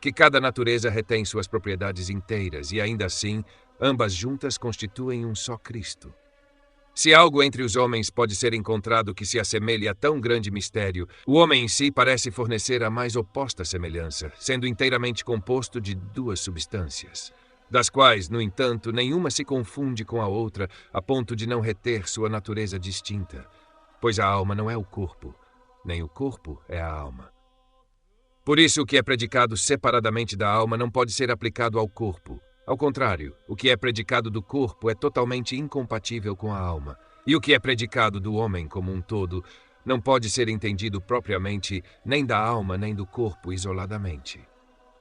que cada natureza retém suas propriedades inteiras e, ainda assim, ambas juntas constituem um só Cristo. Se algo entre os homens pode ser encontrado que se assemelhe a tão grande mistério, o homem em si parece fornecer a mais oposta semelhança, sendo inteiramente composto de duas substâncias, das quais, no entanto, nenhuma se confunde com a outra a ponto de não reter sua natureza distinta, pois a alma não é o corpo, nem o corpo é a alma. Por isso, o que é predicado separadamente da alma não pode ser aplicado ao corpo. Ao contrário, o que é predicado do corpo é totalmente incompatível com a alma, e o que é predicado do homem como um todo não pode ser entendido propriamente nem da alma nem do corpo isoladamente.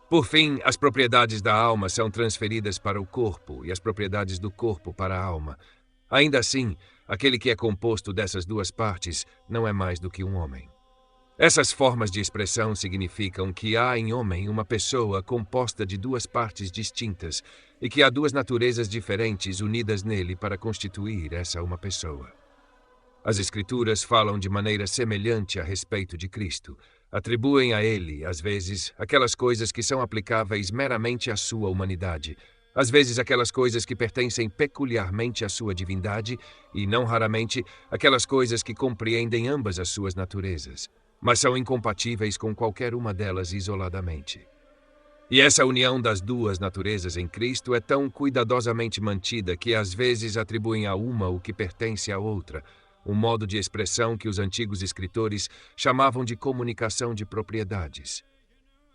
Por fim, as propriedades da alma são transferidas para o corpo e as propriedades do corpo para a alma. Ainda assim, aquele que é composto dessas duas partes não é mais do que um homem. Essas formas de expressão significam que há em homem uma pessoa composta de duas partes distintas e que há duas naturezas diferentes unidas nele para constituir essa uma pessoa. As Escrituras falam de maneira semelhante a respeito de Cristo. Atribuem a ele, às vezes, aquelas coisas que são aplicáveis meramente à sua humanidade, às vezes aquelas coisas que pertencem peculiarmente à sua divindade e, não raramente, aquelas coisas que compreendem ambas as suas naturezas, mas são incompatíveis com qualquer uma delas isoladamente. E essa união das duas naturezas em Cristo é tão cuidadosamente mantida que às vezes atribuem a uma o que pertence à outra, um modo de expressão que os antigos escritores chamavam de comunicação de propriedades.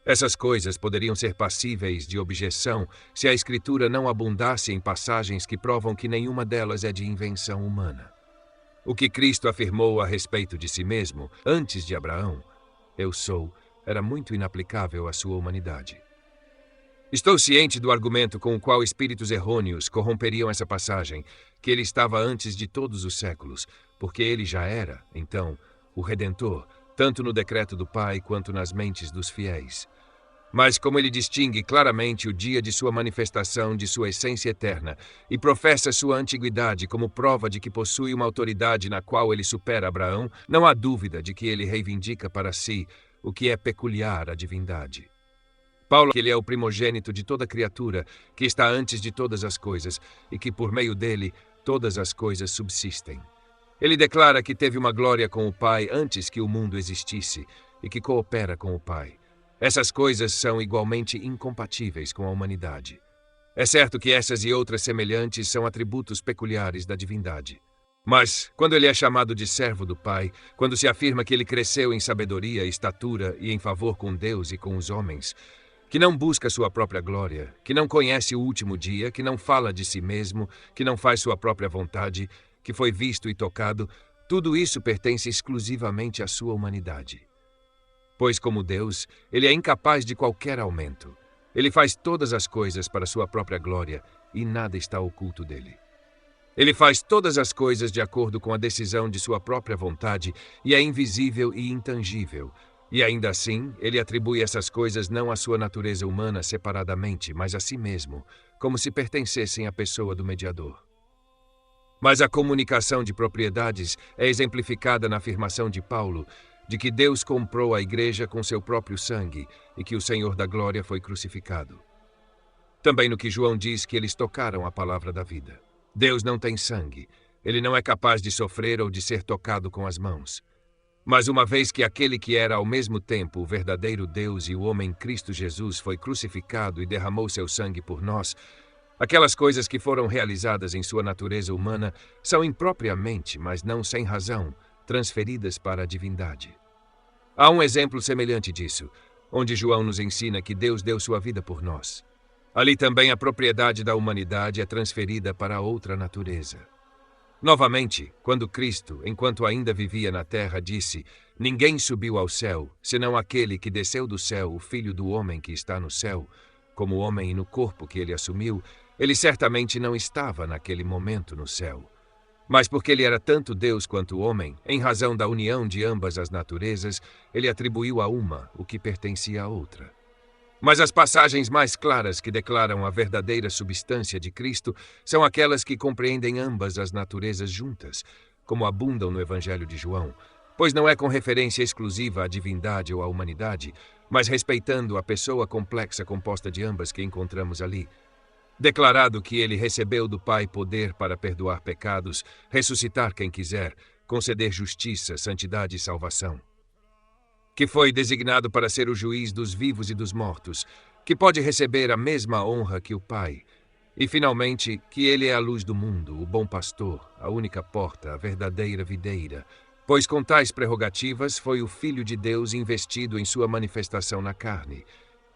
Essas coisas poderiam ser passíveis de objeção se a Escritura não abundasse em passagens que provam que nenhuma delas é de invenção humana. O que Cristo afirmou a respeito de si mesmo, antes de Abraão, eu sou, era muito inaplicável à sua humanidade. Estou ciente do argumento com o qual espíritos errôneos corromperiam essa passagem, que ele estava antes de todos os séculos, porque ele já era, então, o Redentor, tanto no decreto do Pai quanto nas mentes dos fiéis. Mas como ele distingue claramente o dia de sua manifestação de sua essência eterna e professa sua antiguidade como prova de que possui uma autoridade na qual ele supera Abraão, não há dúvida de que ele reivindica para si o que é peculiar à divindade. Paulo, que ele é o primogênito de toda criatura, que está antes de todas as coisas, e que por meio dele todas as coisas subsistem. Ele declara que teve uma glória com o Pai antes que o mundo existisse, e que coopera com o Pai. Essas coisas são igualmente incompatíveis com a humanidade. É certo que essas e outras semelhantes são atributos peculiares da divindade. Mas, quando ele é chamado de servo do Pai, quando se afirma que ele cresceu em sabedoria, estatura e em favor com Deus e com os homens, que não busca sua própria glória, que não conhece o último dia, que não fala de si mesmo, que não faz sua própria vontade, que foi visto e tocado, tudo isso pertence exclusivamente à sua humanidade. Pois, como Deus, ele é incapaz de qualquer aumento. Ele faz todas as coisas para sua própria glória e nada está oculto dele. Ele faz todas as coisas de acordo com a decisão de sua própria vontade e é invisível e intangível. E ainda assim, ele atribui essas coisas não à sua natureza humana separadamente, mas a si mesmo, como se pertencessem à pessoa do mediador. Mas a comunicação de propriedades é exemplificada na afirmação de Paulo de que Deus comprou a igreja com seu próprio sangue e que o Senhor da glória foi crucificado. Também no que João diz que eles tocaram a palavra da vida. Deus não tem sangue, ele não é capaz de sofrer ou de ser tocado com as mãos. Mas uma vez que aquele que era ao mesmo tempo o verdadeiro Deus e o homem Cristo Jesus foi crucificado e derramou seu sangue por nós, aquelas coisas que foram realizadas em sua natureza humana são impropriamente, mas não sem razão, transferidas para a divindade. Há um exemplo semelhante disso, onde João nos ensina que Deus deu sua vida por nós. Ali também a propriedade da humanidade é transferida para outra natureza. Novamente, quando Cristo, enquanto ainda vivia na terra, disse: "Ninguém subiu ao céu, senão aquele que desceu do céu, o Filho do homem que está no céu", como homem e no corpo que ele assumiu, ele certamente não estava naquele momento no céu. Mas porque ele era tanto Deus quanto homem, em razão da união de ambas as naturezas, ele atribuiu a uma o que pertencia à outra. Mas as passagens mais claras que declaram a verdadeira substância de Cristo são aquelas que compreendem ambas as naturezas juntas, como abundam no Evangelho de João, pois não é com referência exclusiva à divindade ou à humanidade, mas respeitando a pessoa complexa composta de ambas que encontramos ali. Declarado que ele recebeu do Pai poder para perdoar pecados, ressuscitar quem quiser, conceder justiça, santidade e salvação. Que foi designado para ser o juiz dos vivos e dos mortos, que pode receber a mesma honra que o Pai. E, finalmente, que ele é a luz do mundo, o bom pastor, a única porta, a verdadeira videira, pois com tais prerrogativas foi o Filho de Deus investido em sua manifestação na carne,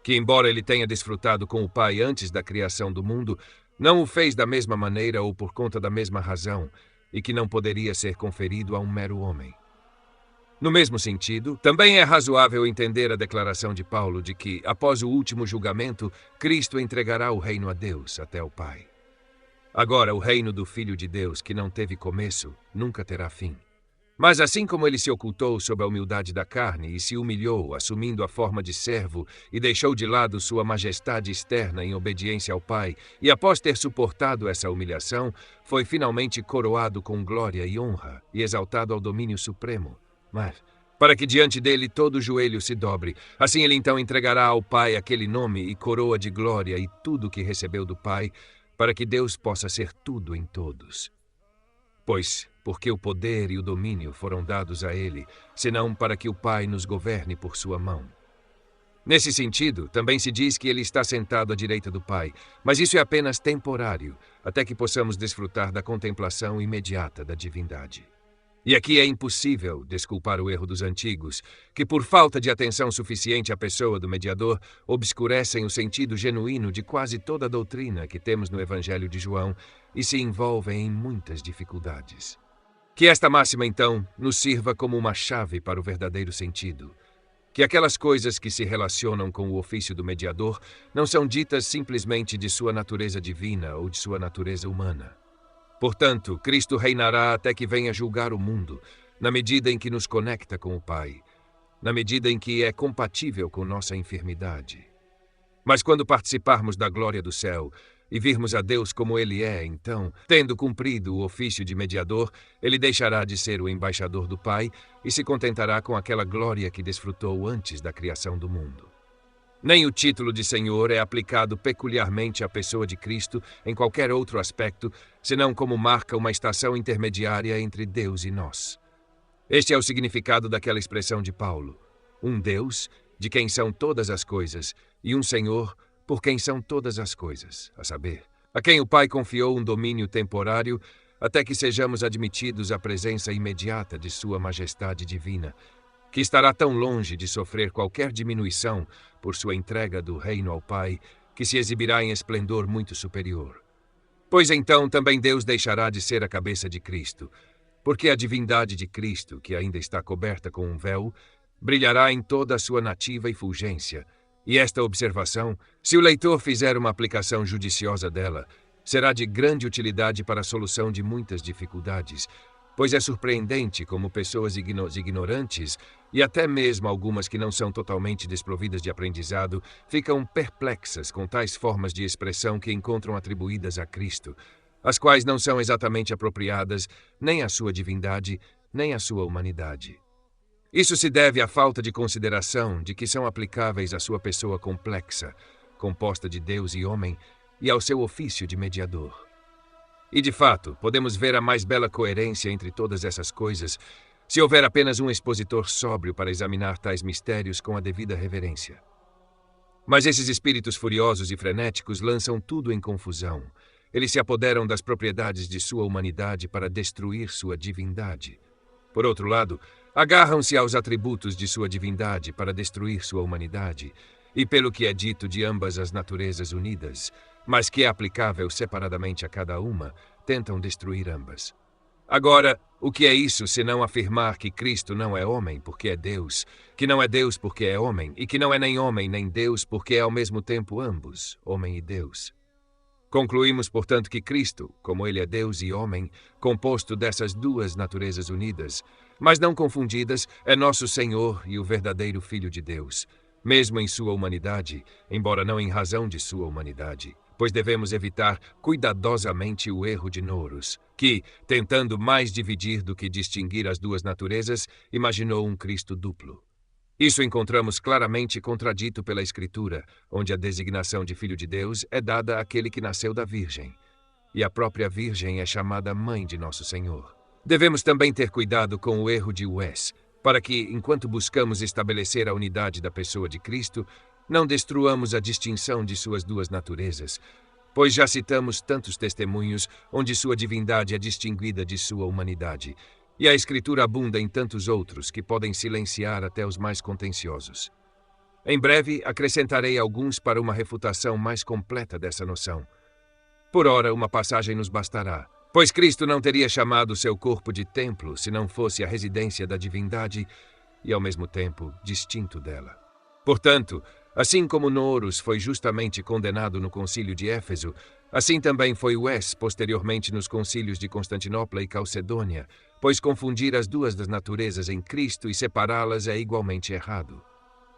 que, embora ele tenha desfrutado com o Pai antes da criação do mundo, não o fez da mesma maneira ou por conta da mesma razão, e que não poderia ser conferido a um mero homem. No mesmo sentido, também é razoável entender a declaração de Paulo de que, após o último julgamento, Cristo entregará o reino a Deus, até o Pai. Agora, o reino do Filho de Deus, que não teve começo, nunca terá fim. Mas assim como ele se ocultou sob a humildade da carne e se humilhou, assumindo a forma de servo, e deixou de lado sua majestade externa em obediência ao Pai, e após ter suportado essa humilhação, foi finalmente coroado com glória e honra, e exaltado ao domínio supremo. Mas, para que diante dele todo joelho se dobre, assim ele então entregará ao Pai aquele nome e coroa de glória e tudo que recebeu do Pai, para que Deus possa ser tudo em todos. Pois, porque o poder e o domínio foram dados a ele, senão para que o Pai nos governe por sua mão. Nesse sentido, também se diz que ele está sentado à direita do Pai, mas isso é apenas temporário, até que possamos desfrutar da contemplação imediata da divindade. E aqui é impossível desculpar o erro dos antigos, que por falta de atenção suficiente à pessoa do mediador, obscurecem o sentido genuíno de quase toda a doutrina que temos no Evangelho de João e se envolvem em muitas dificuldades. Que esta máxima, então, nos sirva como uma chave para o verdadeiro sentido. Que aquelas coisas que se relacionam com o ofício do mediador não são ditas simplesmente de sua natureza divina ou de sua natureza humana. Portanto, Cristo reinará até que venha julgar o mundo, na medida em que nos conecta com o Pai, na medida em que é compatível com nossa enfermidade. Mas quando participarmos da glória do céu e virmos a Deus como Ele é, então, tendo cumprido o ofício de mediador, Ele deixará de ser o embaixador do Pai e se contentará com aquela glória que desfrutou antes da criação do mundo. Nem o título de Senhor é aplicado peculiarmente à pessoa de Cristo em qualquer outro aspecto, senão como marca uma estação intermediária entre Deus e nós. Este é o significado daquela expressão de Paulo: um Deus, de quem são todas as coisas, e um Senhor, por quem são todas as coisas, a saber, a quem o Pai confiou um domínio temporário, até que sejamos admitidos à presença imediata de Sua Majestade Divina, que estará tão longe de sofrer qualquer diminuição por sua entrega do reino ao Pai, que se exibirá em esplendor muito superior. Pois então também Deus deixará de ser a cabeça de Cristo, porque a divindade de Cristo, que ainda está coberta com um véu, brilhará em toda a sua nativa effulgência. E esta observação, se o leitor fizer uma aplicação judiciosa dela, será de grande utilidade para a solução de muitas dificuldades, pois é surpreendente como pessoas ignorantes, e até mesmo algumas que não são totalmente desprovidas de aprendizado, ficam perplexas com tais formas de expressão que encontram atribuídas a Cristo, as quais não são exatamente apropriadas nem à sua divindade, nem à sua humanidade. Isso se deve à falta de consideração de que são aplicáveis à sua pessoa complexa, composta de Deus e homem, e ao seu ofício de mediador. E, de fato, podemos ver a mais bela coerência entre todas essas coisas se houver apenas um expositor sóbrio para examinar tais mistérios com a devida reverência. Mas esses espíritos furiosos e frenéticos lançam tudo em confusão. Eles se apoderam das propriedades de sua humanidade para destruir sua divindade. Por outro lado, agarram-se aos atributos de sua divindade para destruir sua humanidade, e pelo que é dito de ambas as naturezas unidas, mas que é aplicável separadamente a cada uma, tentam destruir ambas. Agora, o que é isso senão afirmar que Cristo não é homem porque é Deus, que não é Deus porque é homem, e que não é nem homem nem Deus porque é ao mesmo tempo ambos, homem e Deus? Concluímos, portanto, que Cristo, como Ele é Deus e homem, composto dessas duas naturezas unidas, mas não confundidas, é nosso Senhor e o verdadeiro Filho de Deus, mesmo em sua humanidade, embora não em razão de sua humanidade, pois devemos evitar cuidadosamente o erro de Nouros, que, tentando mais dividir do que distinguir as duas naturezas, imaginou um Cristo duplo. Isso encontramos claramente contradito pela Escritura, onde a designação de Filho de Deus é dada àquele que nasceu da Virgem, e a própria Virgem é chamada Mãe de Nosso Senhor. Devemos também ter cuidado com o erro de Wes, para que, enquanto buscamos estabelecer a unidade da pessoa de Cristo, não destruamos a distinção de suas duas naturezas, pois já citamos tantos testemunhos onde sua divindade é distinguida de sua humanidade, e a Escritura abunda em tantos outros que podem silenciar até os mais contenciosos. Em breve, acrescentarei alguns para uma refutação mais completa dessa noção. Por ora, uma passagem nos bastará, pois Cristo não teria chamado seu corpo de templo se não fosse a residência da divindade e, ao mesmo tempo, distinto dela. Portanto, assim como Nouros foi justamente condenado no concílio de Éfeso, assim também foi Wes posteriormente nos concílios de Constantinopla e Calcedônia, pois confundir as duas das naturezas em Cristo e separá-las é igualmente errado.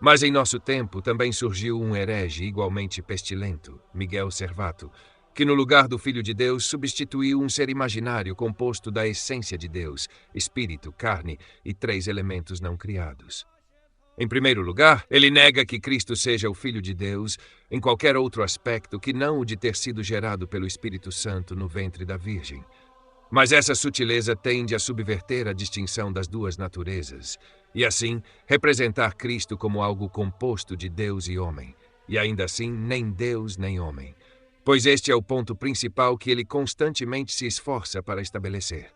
Mas em nosso tempo também surgiu um herege igualmente pestilento, Miguel Servato, que no lugar do Filho de Deus substituiu um ser imaginário composto da essência de Deus, espírito, carne e 3 elementos não criados. Em primeiro lugar, ele nega que Cristo seja o Filho de Deus em qualquer outro aspecto que não o de ter sido gerado pelo Espírito Santo no ventre da Virgem. Mas essa sutileza tende a subverter a distinção das duas naturezas, e assim representar Cristo como algo composto de Deus e homem, e ainda assim nem Deus nem homem, pois este é o ponto principal que ele constantemente se esforça para estabelecer.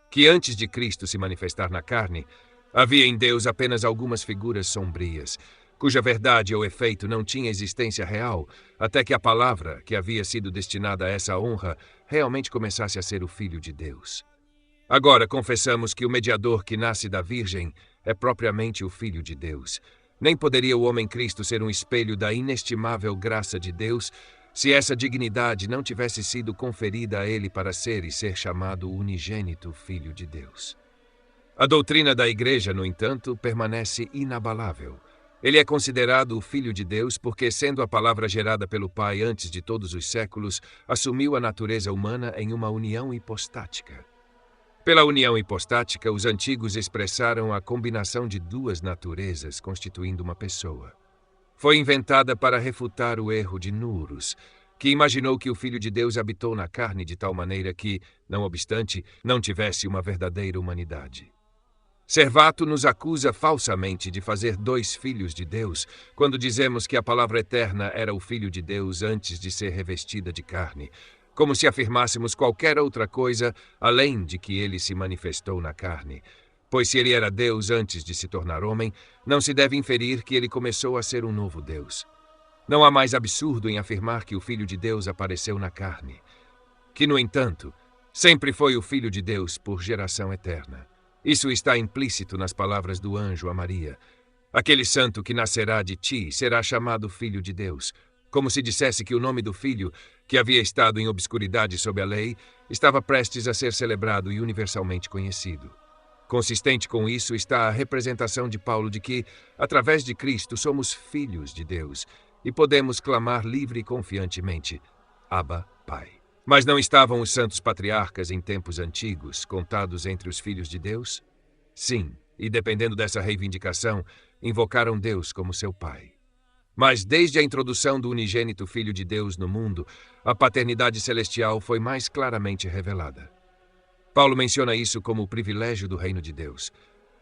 Que antes de Cristo se manifestar na carne, havia em Deus apenas algumas figuras sombrias, cuja verdade ou efeito não tinha existência real, até que a palavra, que havia sido destinada a essa honra, realmente começasse a ser o Filho de Deus. Agora confessamos que o mediador que nasce da Virgem é propriamente o Filho de Deus. Nem poderia o homem Cristo ser um espelho da inestimável graça de Deus se essa dignidade não tivesse sido conferida a ele para ser e ser chamado o unigênito Filho de Deus. A doutrina da Igreja, no entanto, permanece inabalável. Ele é considerado o Filho de Deus porque, sendo a palavra gerada pelo Pai antes de todos os séculos, assumiu a natureza humana em uma união hipostática. Pela união hipostática, os antigos expressaram a combinação de duas naturezas constituindo uma pessoa. Foi inventada para refutar o erro de Nurus, que imaginou que o Filho de Deus habitou na carne de tal maneira que, não obstante, não tivesse uma verdadeira humanidade. Servato nos acusa falsamente de fazer dois filhos de Deus, quando dizemos que a palavra eterna era o Filho de Deus antes de ser revestida de carne, como se afirmássemos qualquer outra coisa além de que ele se manifestou na carne. Pois se ele era Deus antes de se tornar homem, não se deve inferir que ele começou a ser um novo Deus. Não há mais absurdo em afirmar que o Filho de Deus apareceu na carne, que, no entanto, sempre foi o Filho de Deus por geração eterna. Isso está implícito nas palavras do anjo a Maria. Aquele santo que nascerá de ti será chamado Filho de Deus, como se dissesse que o nome do Filho, que havia estado em obscuridade sob a lei, estava prestes a ser celebrado e universalmente conhecido. Consistente com isso está a representação de Paulo de que, através de Cristo, somos filhos de Deus e podemos clamar livre e confiantemente, Abba, Pai. Mas não estavam os santos patriarcas em tempos antigos, contados entre os filhos de Deus? Sim, e dependendo dessa reivindicação, invocaram Deus como seu Pai. Mas desde a introdução do unigênito Filho de Deus no mundo, a paternidade celestial foi mais claramente revelada. Paulo menciona isso como o privilégio do reino de Deus.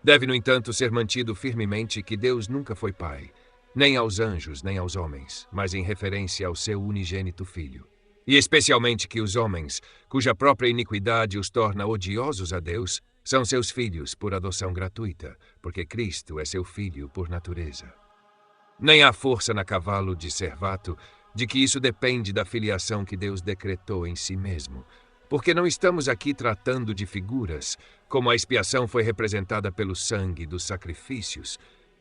Deve, no entanto, ser mantido firmemente que Deus nunca foi Pai, nem aos anjos, nem aos homens, mas em referência ao seu unigênito Filho. E especialmente que os homens, cuja própria iniquidade os torna odiosos a Deus, são seus filhos por adoção gratuita, porque Cristo é seu Filho por natureza. Nem há força na cavalo de Servato de que isso depende da filiação que Deus decretou em si mesmo, porque não estamos aqui tratando de figuras, como a expiação foi representada pelo sangue dos sacrifícios,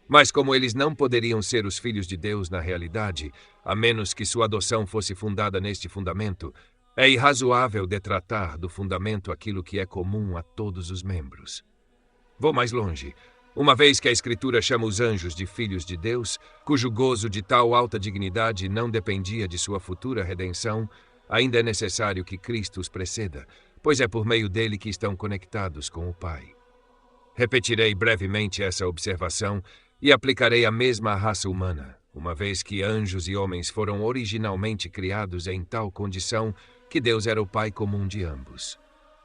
mas como eles não poderiam ser os filhos de Deus na realidade, a menos que sua adoção fosse fundada neste fundamento, é irrazoável detratar do fundamento aquilo que é comum a todos os membros. Vou mais longe. Uma vez que a Escritura chama os anjos de filhos de Deus, cujo gozo de tal alta dignidade não dependia de sua futura redenção, ainda é necessário que Cristo os preceda, pois é por meio dele que estão conectados com o Pai. Repetirei brevemente essa observação e aplicarei a mesma à raça humana, uma vez que anjos e homens foram originalmente criados em tal condição que Deus era o Pai comum de ambos.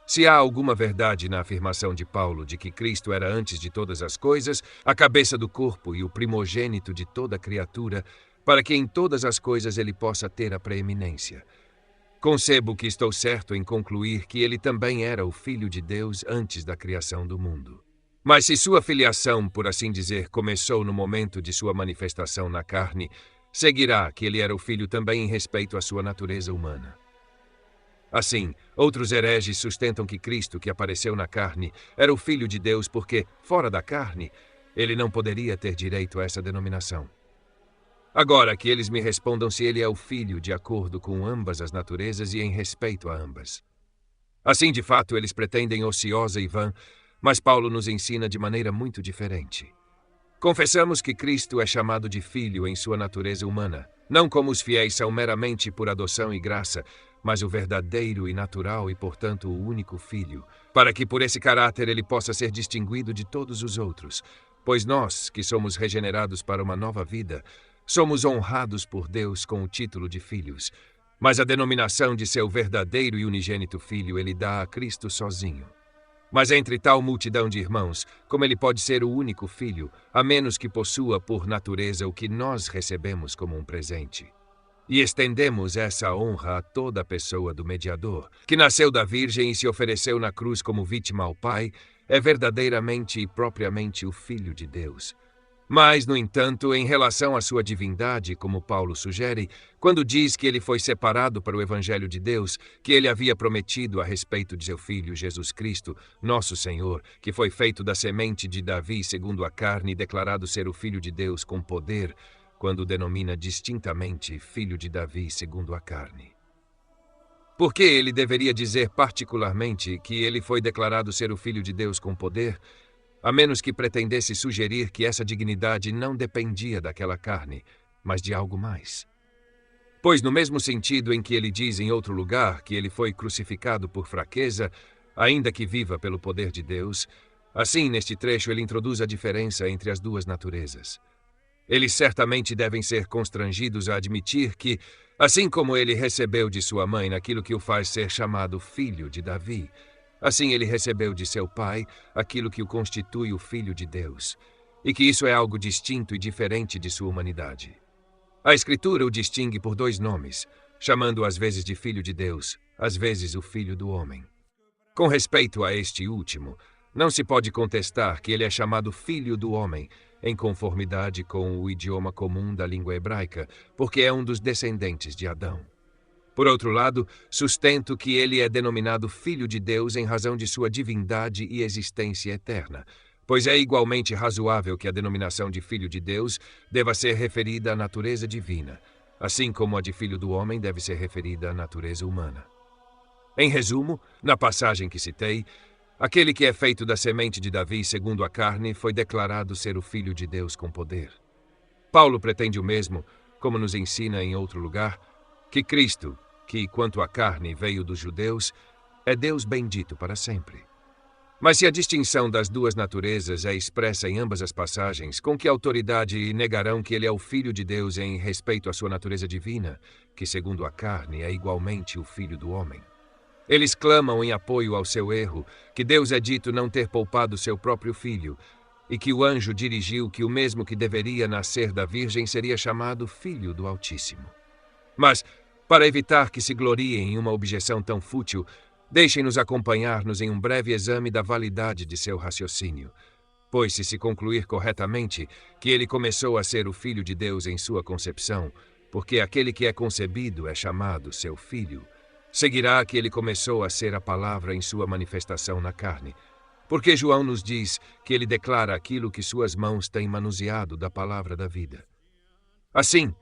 Se há alguma verdade na afirmação de Paulo de que Cristo era antes de todas as coisas, a cabeça do corpo e o primogênito de toda criatura, para que em todas as coisas ele possa ter a preeminência. Concebo que estou certo em concluir que ele também era o Filho de Deus antes da criação do mundo. Mas se sua filiação, por assim dizer, começou no momento de sua manifestação na carne, seguirá que ele era o Filho também em respeito à sua natureza humana. Assim, outros hereges sustentam que Cristo, que apareceu na carne, era o Filho de Deus porque, fora da carne, ele não poderia ter direito a essa denominação. Agora que eles me respondam se ele é o Filho de acordo com ambas as naturezas e em respeito a ambas. Assim, de fato, eles pretendem ociosa e vã, mas Paulo nos ensina de maneira muito diferente. Confessamos que Cristo é chamado de Filho em sua natureza humana, não como os fiéis são meramente por adoção e graça, mas o verdadeiro e natural e, portanto, o único Filho, para que por esse caráter ele possa ser distinguido de todos os outros, pois nós, que somos regenerados para uma nova vida, somos honrados por Deus com o título de filhos, mas a denominação de seu verdadeiro e unigênito Filho ele dá a Cristo sozinho. Mas entre tal multidão de irmãos, como ele pode ser o único filho, a menos que possua por natureza o que nós recebemos como um presente? E estendemos essa honra a toda a pessoa do mediador, que nasceu da Virgem e se ofereceu na cruz como vítima ao Pai, é verdadeiramente e propriamente o Filho de Deus. Mas, no entanto, em relação à sua divindade, como Paulo sugere, quando diz que ele foi separado para o Evangelho de Deus, que ele havia prometido a respeito de seu Filho Jesus Cristo, nosso Senhor, que foi feito da semente de Davi segundo a carne e declarado ser o Filho de Deus com poder, quando denomina distintamente Filho de Davi segundo a carne. Por que ele deveria dizer particularmente que ele foi declarado ser o Filho de Deus com poder? a menos que pretendesse sugerir que essa dignidade não dependia daquela carne, mas de algo mais. Pois no mesmo sentido em que ele diz em outro lugar que ele foi crucificado por fraqueza, ainda que viva pelo poder de Deus, assim neste trecho ele introduz a diferença entre as duas naturezas. Eles certamente devem ser constrangidos a admitir que, assim como ele recebeu de sua mãe naquilo que o faz ser chamado filho de Davi, assim ele recebeu de seu pai aquilo que o constitui o filho de Deus, e que isso é algo distinto e diferente de sua humanidade. A Escritura o distingue por dois nomes, chamando-o às vezes de filho de Deus, às vezes o filho do homem. Com respeito a este último, não se pode contestar que ele é chamado filho do homem, em conformidade com o idioma comum da língua hebraica, porque é um dos descendentes de Adão. Por outro lado, sustento que ele é denominado filho de Deus em razão de sua divindade e existência eterna, pois é igualmente razoável que a denominação de filho de Deus deva ser referida à natureza divina, assim como a de filho do homem deve ser referida à natureza humana. Em resumo, na passagem que citei, aquele que é feito da semente de Davi segundo a carne foi declarado ser o Filho de Deus com poder. Paulo pretende o mesmo, como nos ensina em outro lugar, que Cristo, que quanto à carne veio dos judeus, é Deus bendito para sempre. Mas se a distinção das duas naturezas é expressa em ambas as passagens, com que autoridade negarão que ele é o Filho de Deus em respeito à sua natureza divina, que segundo a carne é igualmente o Filho do homem? Eles clamam em apoio ao seu erro, que Deus é dito não ter poupado seu próprio filho, e que o anjo dirigiu que o mesmo que deveria nascer da Virgem seria chamado Filho do Altíssimo. Mas, para evitar que se gloriem em uma objeção tão fútil, deixem-nos acompanhar-nos em um breve exame da validade de seu raciocínio, pois se concluir corretamente que ele começou a ser o Filho de Deus em sua concepção, porque aquele que é concebido é chamado seu filho, seguirá que ele começou a ser a palavra em sua manifestação na carne, porque João nos diz que ele declara aquilo que suas mãos têm manuseado da palavra da vida. Assim,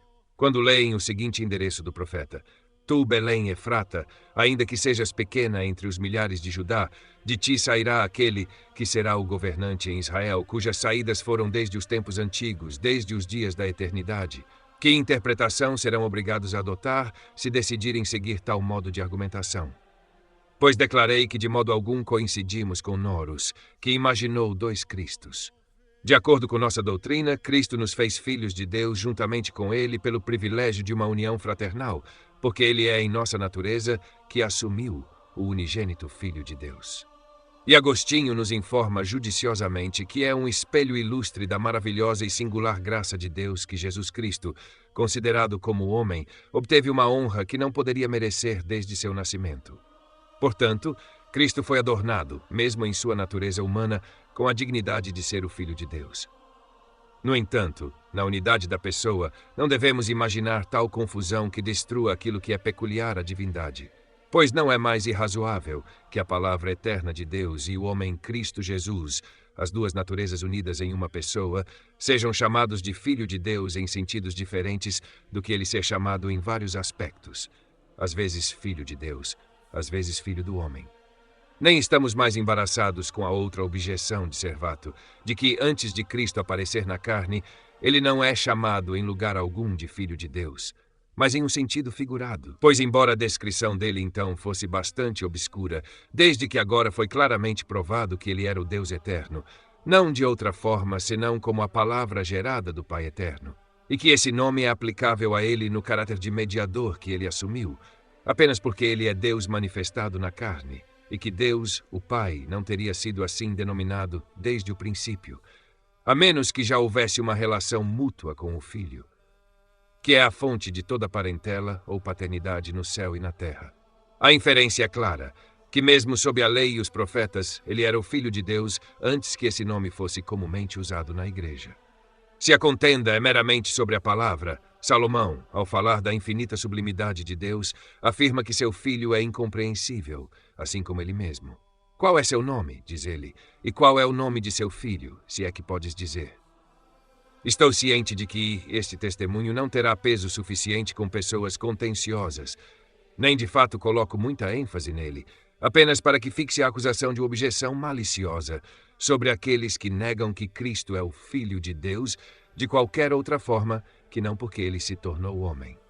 quando leem o seguinte endereço do profeta: Tu, Belém, Efrata, ainda que sejas pequena entre os milhares de Judá, de ti sairá aquele que será o governante em Israel, cujas saídas foram desde os tempos antigos, desde os dias da eternidade. Que interpretação serão obrigados a adotar se decidirem seguir tal modo de argumentação? Pois declarei que de modo algum coincidimos com Noros, que imaginou dois Cristos. De acordo com nossa doutrina, Cristo nos fez filhos de Deus juntamente com ele pelo privilégio de uma união fraternal, porque ele é em nossa natureza que assumiu o unigênito Filho de Deus. E Agostinho nos informa judiciosamente que é um espelho ilustre da maravilhosa e singular graça de Deus que Jesus Cristo, considerado como homem, obteve uma honra que não poderia merecer desde seu nascimento. Portanto, Cristo foi adornado, mesmo em sua natureza humana, com a dignidade de ser o Filho de Deus. No entanto, na unidade da pessoa, não devemos imaginar tal confusão que destrua aquilo que é peculiar à divindade. Pois não é mais irrazoável que a palavra eterna de Deus e o homem Cristo Jesus, as duas naturezas unidas em uma pessoa, sejam chamados de Filho de Deus em sentidos diferentes do que ele ser chamado em vários aspectos. Às vezes Filho de Deus, às vezes Filho do homem. Nem estamos mais embaraçados com a outra objeção de Servato, de que antes de Cristo aparecer na carne, ele não é chamado em lugar algum de Filho de Deus, mas em um sentido figurado, pois embora a descrição dele então fosse bastante obscura, desde que agora foi claramente provado que ele era o Deus eterno, não de outra forma senão como a palavra gerada do Pai eterno, e que esse nome é aplicável a ele no caráter de mediador que ele assumiu, apenas porque ele é Deus manifestado na carne, e que Deus, o Pai, não teria sido assim denominado desde o princípio, a menos que já houvesse uma relação mútua com o Filho, que é a fonte de toda parentela ou paternidade no céu e na terra. A inferência é clara, que mesmo sob a lei e os profetas, ele era o Filho de Deus antes que esse nome fosse comumente usado na Igreja. Se a contenda é meramente sobre a palavra, Salomão, ao falar da infinita sublimidade de Deus, afirma que seu filho é incompreensível, assim como ele mesmo. Qual é seu nome, diz ele, e qual é o nome de seu filho, se é que podes dizer? Estou ciente de que este testemunho não terá peso suficiente com pessoas contenciosas, nem de fato coloco muita ênfase nele, apenas para que fixe a acusação de objeção maliciosa, sobre aqueles que negam que Cristo é o Filho de Deus de qualquer outra forma que não porque ele se tornou homem.